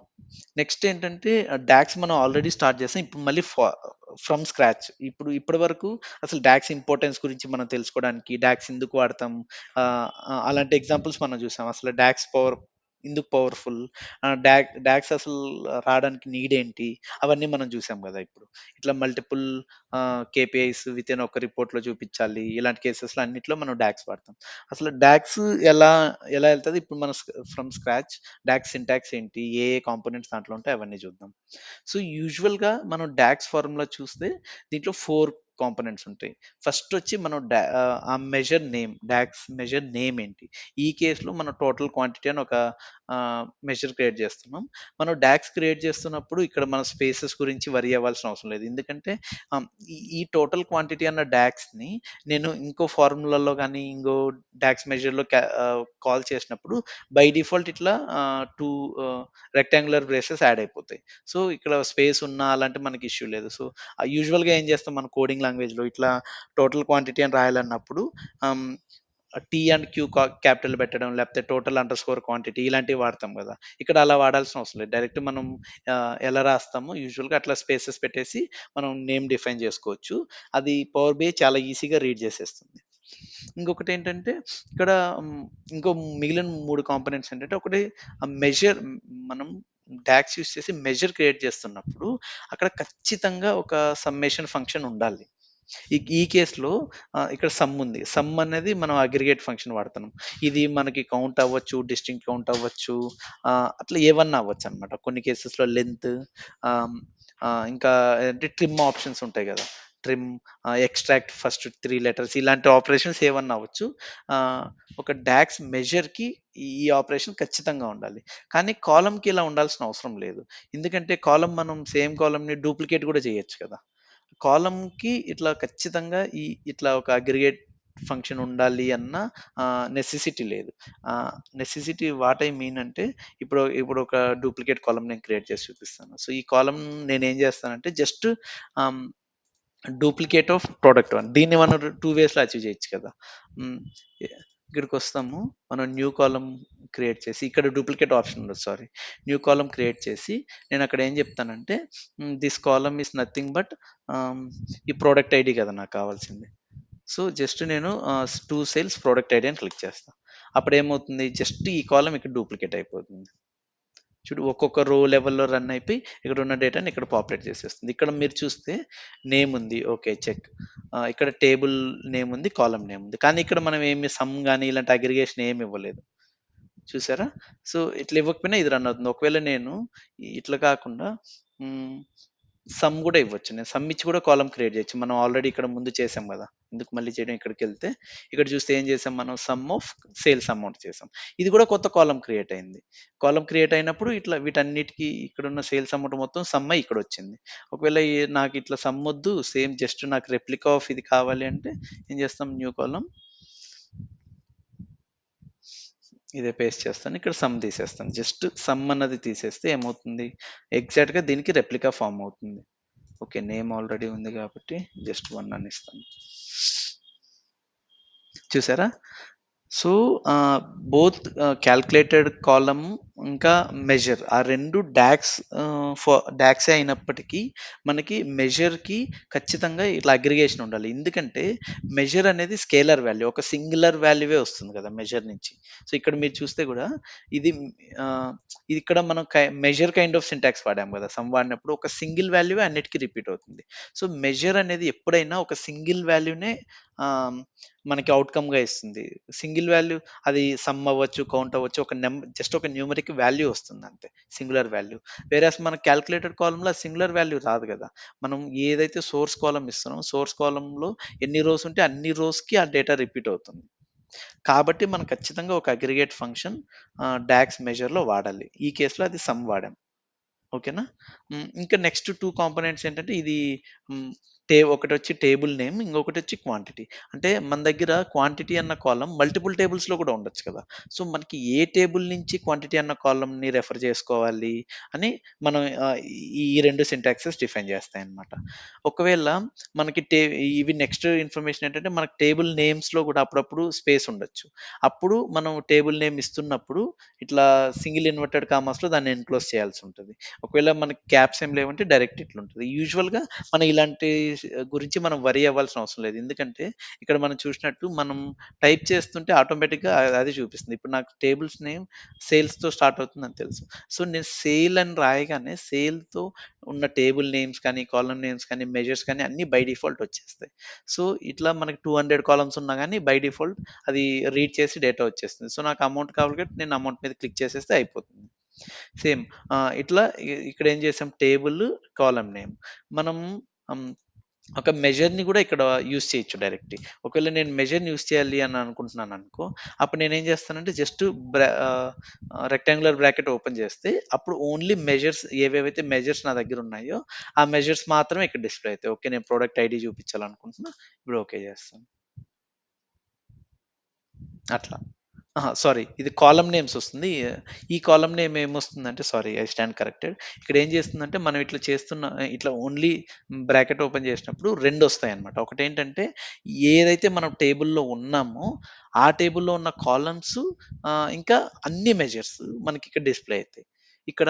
నెక్స్ట్ ఏంటంటే డాక్స్ మనం ఆల్రెడీ స్టార్ట్ చేసాం. ఇప్పుడు మళ్ళీ ఫ్రమ్ స్క్రాచ్. ఇప్పటి వరకు అసలు డాక్స్ ఇంపార్టెన్స్ గురించి మనం తెలుసుకోవడానికి, డాక్స్ ఎందుకు వాడతాం, అలాంటి ఎగ్జాంపుల్స్ మనం చూసాం. అసలు డాక్స్ పవర్ ఎందుకు పవర్‌ఫుల్, డాక్స్ అసలు రావడానికి నీడ్ ఏంటి, అవన్నీ మనం చూసాం గదా! ఇప్పుడు. ఇట్లా మల్టిపుల్ కేపీఐస్ వితిన్ ఒక రిపోర్ట్‌లో చూపించాలి. ఇలాంటి కేసెస్‌లో అన్నిట్లో మనం డాక్స్ వాడతాం. అసలు డాక్స్ ఎలా ఎలా ఎళ్తది? ఇప్పుడు మనం ఫ్రమ్ స్క్రాచ్ డాక్స్ సింటాక్స్ ఏంటి? ఏ ఏ కాంపోనెంట్స్ దాంట్లో ఉంటాయి అవన్నీ చూద్దాం. సో, యూజువల్‌గా మనం డాక్స్ ఫార్ములా చూస్తే దీంట్లో 4 కాంపోనెంట్స్ ఉంటాయి. ఫస్ట్ వచ్చి మనం ఆ measure name, docs measure name ఏంటి? ఈ కేస్‌లో మనం టోటల్ క్వాంటిటీ అని ఒక మెజర్ క్రియేట్ చేస్తున్నాం. మనం డాక్స్ క్రియేట్ చేస్తున్నప్పుడు ఇక్కడ మన స్పేసెస్ గురించి వరీ అవ్వాల్సిన అవసరం లేదు. ఎందుకంటే ఈ టోటల్ క్వాంటిటీ అన్న డాక్స్‌ని నేను ఇంకో ఫార్ములాలో గాని, ఇంకో డాక్స్ మెజర్‌లో కాల్ చేసినప్పుడు బై డిఫాల్ట్ ఇట్లా 2 రెక్టాంగులర్ బ్రేసెస్ యాడ్ అయిపోతాయి. సో, ఇక్కడ స్పేస్ ఉన్నా అలాంటి మనకి ఇష్యూ లేదు. సో, యూజువల్‌గా ఏం చేస్తాం మన కోడింగ్ లాంగ్వేజ్‌లో ఇట్లా టోటల్ క్వాంటిటీ అని రాయాలన్నప్పుడు ఆహ్, టీ అండ్ క్యూ క్యాపిటల్ పెట్టడం, లేకపోతే టోటల్ అండర్ స్కోర్ క్వాంటిటీ ఇలాంటివి వాడతాం గదా! ఇక్కడ అలా వాడాల్సిన అవసరం లేదు. డైరెక్ట్ మనం ఎలా రాస్తామో యూజువల్‌గా అట్లా స్పేసెస్ పెట్టేసి మనం నేమ్ డిఫైన్ చేసుకోవచ్చు. అది పవర్ బిఐ చాలా ఈజీగా రీడ్ చేసేస్తుంది. ఇంకొకటేంటంటే ఇక్కడ హ్మ్, ఇంకో మిగిలిన 3 కాంపోనెంట్స్ ఏంటంటే ఒకటి మెజర్, మనం డాక్స్ యూజ్ చేసి మెజర్ క్రియేట్ చేస్తున్నప్పుడు అక్కడ ఖచ్చితంగా ఒక సమ్మేషన్ ఫంక్షన్ ఉండాలి. ఈ కేస్‌లో ఇక్కడ సమ్ ఉంది. సమ్ అనేది మనం అగ్రిగేట్ ఫంక్షన్ వాడుతున్నాం. ఇది మనకి కౌంట్ అవ్వచ్చు, డిస్టింక్ట్ కౌంట్ అవ్వచ్చు. అట్లా ఏవన్నా అవ్వచ్చనమాట. కొన్ని కేసెస్‌లో లెంత్, ఆహ్, ఇంకా ఏంటి ట్రిమ్ ఆప్షన్స్ ఉంటాయి గదా! ట్రిమ్, ఎక్స్ట్రాక్ట్ ఫస్ట్ 3 లెటర్స్ ఇలాంటి ఆపరేషన్స్ ఏవన్నా అవ్వచ్చు. ఆహ్, ఒక డాక్స్ మెజర్‌కి ఈ ఆపరేషన్ ఖచ్చితంగా ఉండాలి. కానీ కాలమ్‌కి ఇలా ఉండాల్సిన అవసరం లేదు. ఎందుకంటే మనం సేమ్ కాలమ్‌ని డూప్లికేట్ గూడా చేయొచ్చు కదా! కాలమ్‌కి ఇట్లా ఖచ్చితంగా ఇట్లా ఒక అగ్రిగేట్ ఫంక్షన్ ఉండాలి అన్న నెసెసిటీ లేదు. నెసెసిటీ వాట్ ఐ మీన్ అంటే ఇప్పుడు ఒక డూప్లికేట్ కాలమ్ నేను క్రియేట్ చేసి చూపిస్తాను. సో, ఈ కాలమ్ నేనేం చేస్తానంటే జస్ట్ ఆహ్, డూప్లికేట్ ఆఫ్ ప్రొడక్ట్ 1 దీన్ని మనం 2 వేస్‌లో అచీవ్ చేయొచ్చు కదా! హ్మ్. ఇక్కడికొస్తాము. మనం న్యూ కాలమ్ క్రియేట్ చేసి ఇక్కడ డూప్లికేట్ ఆప్షన్ ఉండదు, సారీ. న్యూ కాలమ్ క్రియేట్ చేసి నేనక్కడ ఏం చెప్తానంటే this column is nothing but ఆహ్, ఈ ప్రొడక్ట్ ఐడీ కదా నాకు కావాల్సింది. సో, జస్ట్ నేను 2 సెల్స్ ప్రొడక్ట్ ఐడీ అని క్లిక్ చేస్తా. అప్పుడేమవుతుంది, జస్ట్ ఈ కాలమ్ ఇక్కడ డూప్లికేట్ అయిపోతుంది. చూడు ఒక్కొక్క రో లెవెల్‌లో రన్ అయిపోయి ఇక్కడున్న డేటాని ఇక్కడ పాపులేట్ చేసేస్తుంది. ఇక్కడ మీరు చూస్తే నేమ్ ఉంది. ఓకే. చెక్. ఇక్కడ టేబుల్ నేమ్ ఉంది. కాలమ్ నేమ్ ఉంది. కానీ ఇక్కడ మనం ఏమి సమ్ గాని ఇలాంటి అగ్రిగేషన్ ఏమి ఇవ్వలేదు. చూసారా? సో, ఇట్లా ఇవ్వకపోయినా ఇది రన్ అవుతుంది. ఒకవేళ నేను ఇట్లా కాకుండా హ్మ్. సమ్ గూడా ఇవ్వచ్చు. నేను సమ్ ఇచ్చి కూడా కాలమ్ క్రియేట్ చేయొచ్చు. మనం ఆల్రెడీ ఇక్కడ ముందు చేసాం గదా! ఎందుకు మళ్ళీ చేయడం, ఇక్కడికెళ్తే ఇక్కడ చూస్తే ఏం చేసాం మనం సమ్ ఆఫ్ సేల్స్ అమౌంట్ చేసాం. ఇది కూడా కొత్త కాలమ్ క్రియేట్ అయింది. కాలమ్ క్రియేట్ అయినప్పుడు ఇట్లా వీటన్నిటికి ఇక్కడున్న సేల్స్ అమౌంట్ మొత్తం సమ్ అయ్యి ఇక్కడొచ్చింది. ఒకవేళ నాకు ఇట్లా సమ్ ఒద్దు, సేమ్ జస్ట్ నాకు రెప్లికా ఆఫ్ ఇది కావాలి అంటే ఏం చేస్తాం, న్యూ కాలమ్ ఇదే పేస్ట్ చేస్తాను. ఇక్కడ సమ్ తీసేస్తాను. జస్ట్ సమ్ అన్నది తీసేస్తే ఏమవుతుంది, ఎగ్జాక్ట్‌గా దీనికి రెప్లికా ఫార్మ్ అవుతుంది. ఓకే. నేమ్ ఆల్రెడీ ఉంది కాబట్టి జస్ట్ 1 అని ఇస్తాను. చూసారా? సో, బోత్ కాలిక్యులేటెడ్ కాలమ్ ఇంకా మెజర్. ఆ 2 డాక్స్ డాక్సే అయినప్పటికీ మనకి మెజర్‌కి ఖచ్చితంగా ఇట్లా అగ్రిగేషన్ ఉండాలి. ఎందుకంటే మెజర్ అనేది స్కేలర్ వాల్యూ. ఒక సింగులర్ వాల్యూవే వస్తుంది కదా! మెజర్ నుంచి. సో, ఇక్కడ మీరు చూస్తే గూడా ఇది ఆహ్, ఇది ఇక్కడ మనం మెజర్ కైండ్ ఆఫ్ సింటాక్స్ వాడాం గదా! సమ్ వాడినప్పుడు ఒక సింగిల్ వాల్యూవే అన్నిటికి రిపీట్ అవుతుంది. సో, మెజర్ అనేది ఎప్పుడైనా ఒక సింగిల్ వాల్యూనే ఆహ్, మనకి ఔట్‌కమ్‌గా ఇస్తుంది. సింగిల్ వాల్యూ అది సమ్ అవ్వచ్చు, కౌంట్ అవ్వచ్చు. ఒక జస్ట్ ఒక న్యూమరిక్ వాల్యూ వస్తుందంతే. Singular value. వేరాస్ మన కాలిక్యులేటెడ్ కాలమ్‌లో సింగులర్ వాల్యూ రాదు గదా! మనం ఏదైతే సోర్స్ కాలమ్ ఇస్తున్నామో, సోర్స్ కాలమ్‌లో ఎన్ని రోస్ ఉంటే అన్ని రోస్‌కి ఆ డేటా రిపీట్ అవుతుంది. కాబట్టి మనం ఖచ్చితంగా ఒక అగ్రిగేట్ ఫంక్షన్ డాక్స్ మెజర్‌లో వాడాలి. ఈ కేస్‌లో అది సమ్ వాడాం. ఓకేనా? ఇంకా నెక్స్ట్ 2 కాంపోనెంట్స్ ఏంటంటే ఇది హ్మ్. ఒకటొచ్చి టేబుల్ నేమ్, ఇంకొకటొచ్చి క్వాంటిటీ. అంటే మన దగ్గర క్వాంటిటీ అన్న కాలమ్ మల్టిపుల్ టేబుల్స్‌లో కూడా ఉండొచ్చు కదా! సో, మనకి ఏ టేబుల్ నుంచి క్వాంటిటీ అన్న కాలమ్‌ని రెఫర్ చేసుకోవాలి అని మనం ఈ 2 సింటాక్సెస్ డిఫైన్ చేస్తాయన్నమాట. ఒకవేళ మనకి ఇవి నెక్స్ట్ ఇన్ఫర్మేషన్ ఏంటంటే మనకు టేబుల్ నేమ్స్‌లో కూడా అప్పుడప్పుడు స్పేస్ ఉండొచ్చు. అప్పుడు మనం టేబుల్ నేమ్ ఇస్తున్నప్పుడు ఇట్లా సింగిల్ ఇన్వర్టెడ్ కామాస్‌లో దాన్ని ఎన్‌క్లోజ్ చేయాల్సుంటది. ఒకవేళ మనకి క్యాప్స్ ఏం లేవంటే డైరెక్ట్ ఇట్లుంటది. యూజువల్‌గా మనం ఇలాంటి గురించి మనం వరీ అవ్వాల్సిన అవసరం లేదు. ఎందుకంటే ఇక్కడ మనం చూసినట్టు మనం టైప్ చేస్తుంటే ఆటోమేటిక్‌గా అది చూపిస్తుంది. ఇప్పుడు నాకు టేబుల్స్ నేమ్ సేల్స్‌తో స్టార్ట్ అవుతుందని తెలుసు. సో, నేను సేల్ అని రాయగానే సేల్‌తో ఉన్న టేబుల్ నేమ్స్ కానీ, కాలమ్ నేమ్స్ కానీ, మెజర్స్ కానీ అన్నీ బై డిఫాల్ట్ వచ్చేస్తాయి. సో, ఇట్లా మనకి 200 కాలమ్స్ ఉన్నా గానీ బై డిఫాల్ట్ అది రీడ్ చేసి డేటా వచ్చేస్తుంది. సో, నాకు అమౌంట్ కావాలి కాబట్టి నేను అమౌంట్ మీద క్లిక్ చేసేస్తే అయిపోతుంది. సేమ్ ఇట్లా ఇక్కడ ఏం చేసాం టేబుల్, కాలమ్ నేమ్. మనం హ్మ్, ఒక మెజర్‌ని గూడా ఇక్కడ యూజ్ చేయొచ్చు డైరెక్ట్‌లీ. ఒకవేళ నేను మెజర్‌ని యూజ్ చేయాలి అని అనుకుంటున్నాననుకో, అప్పుడు నేనేం చేస్తానంటే జస్ట్ రెక్టాంగులర్ బ్రాకెట్ ఓపెన్ చేస్తే, అప్పుడు ఓన్లీ మెజర్స్ ఏవేవైతే మెజర్స్ నా దగ్గరున్నాయో, ఆ మెజర్స్ మాత్రమే ఇక్కడ డిస్‌ప్లే అయితాయి. ఓకే. నేను ప్రొడక్ట్ ఐడీ చూపించాలనుకుంటున్నా. ఇప్పుడు ఓకే చేస్తాను. అట్లా. అహా! సారీ. ఇది కాలమ్ నేమ్స్ వస్తుంది. ఈ కాలమ్ నేమ్ ఏమొస్తుందంటే సారీ ఐ స్టాండ్ కరెక్టెడ్. ఇక్కడ ఏం చేస్తుందంటే మనం ఇట్లా చేస్తున్న ఇట్లా ఓన్లీ బ్రాకెట్ ఓపెన్ చేసినప్పుడు 2 వస్తాయన్నమాట. ఒకటేంటంటే ఏదైతే మనం టేబుల్‌లో ఉన్నామో ఆ టేబుల్‌లో ఉన్న కాలమ్స్ ఇంకా అన్ని మెజర్స్ మనకిక్కడ డిస్‌ప్లే అయితాయి. ఇక్కడ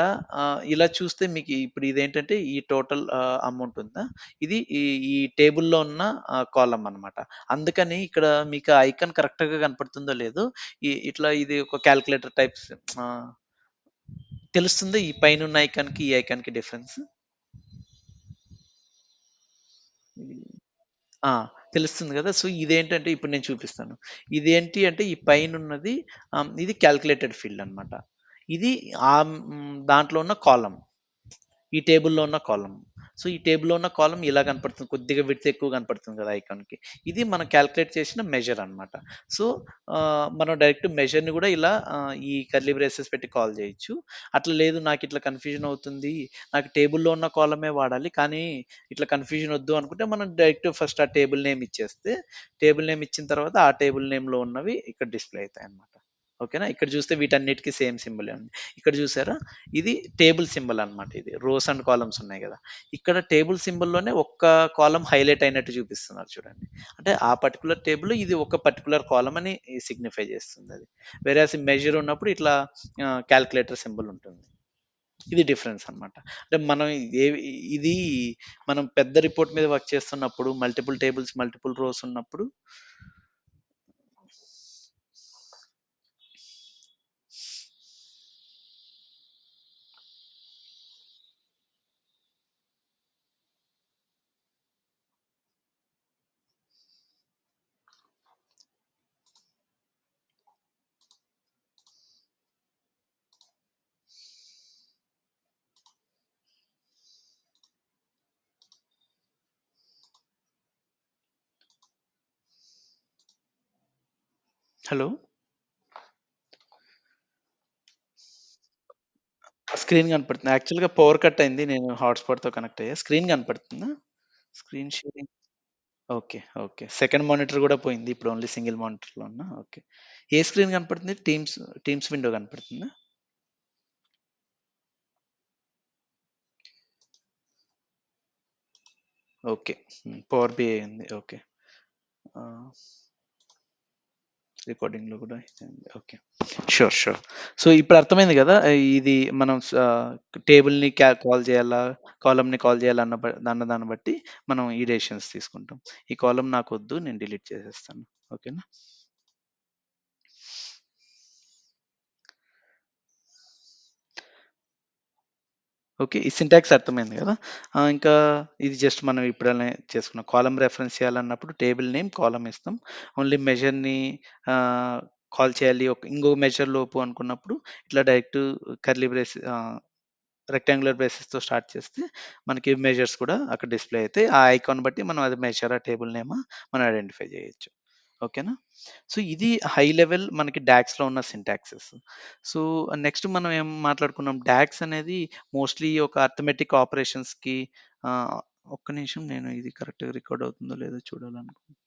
ఇలా చూస్తే మీకు ఇప్పుడు ఇదేంటంటే ఈ టోటల్ అమౌంట్ ఉందా? ఇది ఈ ఈ టేబుల్‌లో ఉన్న కాలమ్ అన్నమాట. అందుకని ఇక్కడ మీకు ఆ ఐకాన్ కరెక్ట్‌గా కనపడుతుందో లేదో ఇట్లా ఇది ఒక కాలిక్యులేటర్ టైప్స్ ఆహ్, తెలుస్తుందా ఈ పైనున్న ఐకాన్‌కి, ఈ ఐకాన్‌కి డిఫరెన్స్? ఆ! తెలుస్తుంది గదా! సో, ఇదేంటంటే ఇప్పుడు నేను చూపిస్తాను. ఇదేంటి అంటే ఈ పైనున్నది ఇది కాలిక్యులేటెడ్ ఫీల్డ్ అన్నమాట. ఇది దాంట్లో ఉన్న కాలమ్. ఈ టేబుల్‌లో ఉన్న కాలమ్. సో, ఈ టేబుల్‌లో ఉన్న కాలమ్ ఇలా కనపడుతుంది. కొద్దిగా విడ్త్ ఎక్కువ కనపడుతుంది కదా! ఐకాన్‌కి. ఇది మనం కాలిక్యులేట్ చేసిన మెజర్ అన్నమాట. సో, మనం డైరెక్ట్ మెజర్‌ని గూడా ఇలా ఈ కర్లీ బ్రేసెస్ పెట్టి కాల్ చేయొచ్చు. అట్లా లేదు నాకిట్లా కన్‌ఫ్యూజన్ అవుతుంది. నాకు టేబుల్‌లో ఉన్న కాలమే వాడాలి. కానీ ఇట్లా కన్‌ఫ్యూజన్ ఒద్దు అనుకుంటే మనం డైరెక్ట్ ఫస్ట్ ఆ టేబుల్ నేమ్ ఇచ్చేస్తే, టేబుల్ నేమ్ ఇచ్చిన తర్వాత ఆ టేబుల్ నేమ్‌లో ఉన్నవి ఇక్కడ డిస్‌ప్లే అయితాయన్నమాట. ఓకేనా? ఇక్కడ చూస్తే వీటన్నిటికి సేమ్ సింబలే ఉంది. ఇక్కడ చూసారా? ఇది టేబుల్ సింబల్ అన్నమాట ఇది. రోస్ అండ్ కాలమ్స్ ఉన్నాయి గదా! ఇక్కడ టేబుల్ సింబల్‌లోనే ఒక్క కాలమ్ హైలైట్ అయినట్టు చూపిస్తున్నారు చూడండి. అంటే ఆ పర్టిక్యులర్ టేబుల్ ఇది ఒక పర్టిక్యులర్ కాలమ్ అని సిగ్నిఫై చేస్తుందది. వేరేయాస్ మెజర్ ఉన్నప్పుడు ఇట్లా కాలిక్యులేటర్ సింబల్ ఉంటుంది. ఇది డిఫరెన్స్ అన్నమాట. అంటే మనం ఇది మనం పెద్ద రిపోర్ట్ మీద వర్క్ చేస్తున్నప్పుడు మల్టిపుల్ టేబుల్స్, మల్టిపుల్ రోస్ ఉన్నప్పుడు హలో! స్క్రీన్ కనపడుతుంది. యాక్చువల్‌గా పవర్ కట్ అయింది. నేను హాట్‌స్పాట్‌తో కనెక్ట్ అయ్యా. స్క్రీన్ కనపడుతుందా? Screen sharing okay. Okay. Second monitor గూడా పోయింది. ఇప్పుడు ఓన్లీ సింగిల్ మానిటర్‌లో ఉన్నా. ఓకే. ఏ స్క్రీన్ కనపడుతుంది? టీమ్స్ విండో కనపడుతుందా? ఓకే. పవర్ బిఐ ఉంది. ఓకే. ఆ! రికార్డింగ్‌లో గూడా ఇదండి. ఓకే. షూర్. షూర్. సో, ఇప్పుడు అర్థమైంది గదా! ఇది మనం టేబుల్‌ని కాల్ చేయాలా? కాలమ్‌ని కాల్ చేయాలా అన్న దాన్ని బట్టి మనం ఈ డెసిషన్స్ తీసుకుంటాం. ఈ కాలమ్ నాకొద్దు. నేను డిలీట్ చేసేస్తాను. ఓకేనా? ఓకే. ఈ సింటాక్స్ అర్థమైంది గదా! ఇంకా ఇది జస్ట్ మనం ఇప్పుడనే చేసుకున్న కాలమ్ రెఫరెన్స్ చేయాలన్నప్పుడు టేబుల్ నేమ్, కాలమ్ ఇస్తాం. ఓన్లీ మెజర్‌ని కాల్ చేయాలి. ఇంకో మెజర్ లోపు అనుకున్నప్పుడు ఇట్లా డైరెక్ట్ కర్లీ రెక్టాంగులర్ బ్రేసెస్‌తో స్టార్ట్ చేస్తే మనకి మెజర్స్ కూడా అక్కడ డిస్‌ప్లే అయితాయి. ఆ ఐకాన్ బట్టి మనం అది మెజరా, టేబుల్ నేమా మనం ఐడెంటిఫై చేయొచ్చు. ఓకేనా? సో, ఇది హై లెవెల్ మనకి డాక్స్‌లో ఉన్న సింటాక్సెస్. సో, నెక్స్ట్ మనం ఏం మాట్లాడుకున్నాం డాక్స్ అనేది మోస్ట్‌లీ ఒక అర్థమెటిక్ ఆపరేషన్స్‌కి ఆహ్, ఒక్క నిమిషం నేను ఇది కరెక్ట్‌గా రికార్డ్ అవుతుందో లేదో చూడాలనుకుంటున్నా.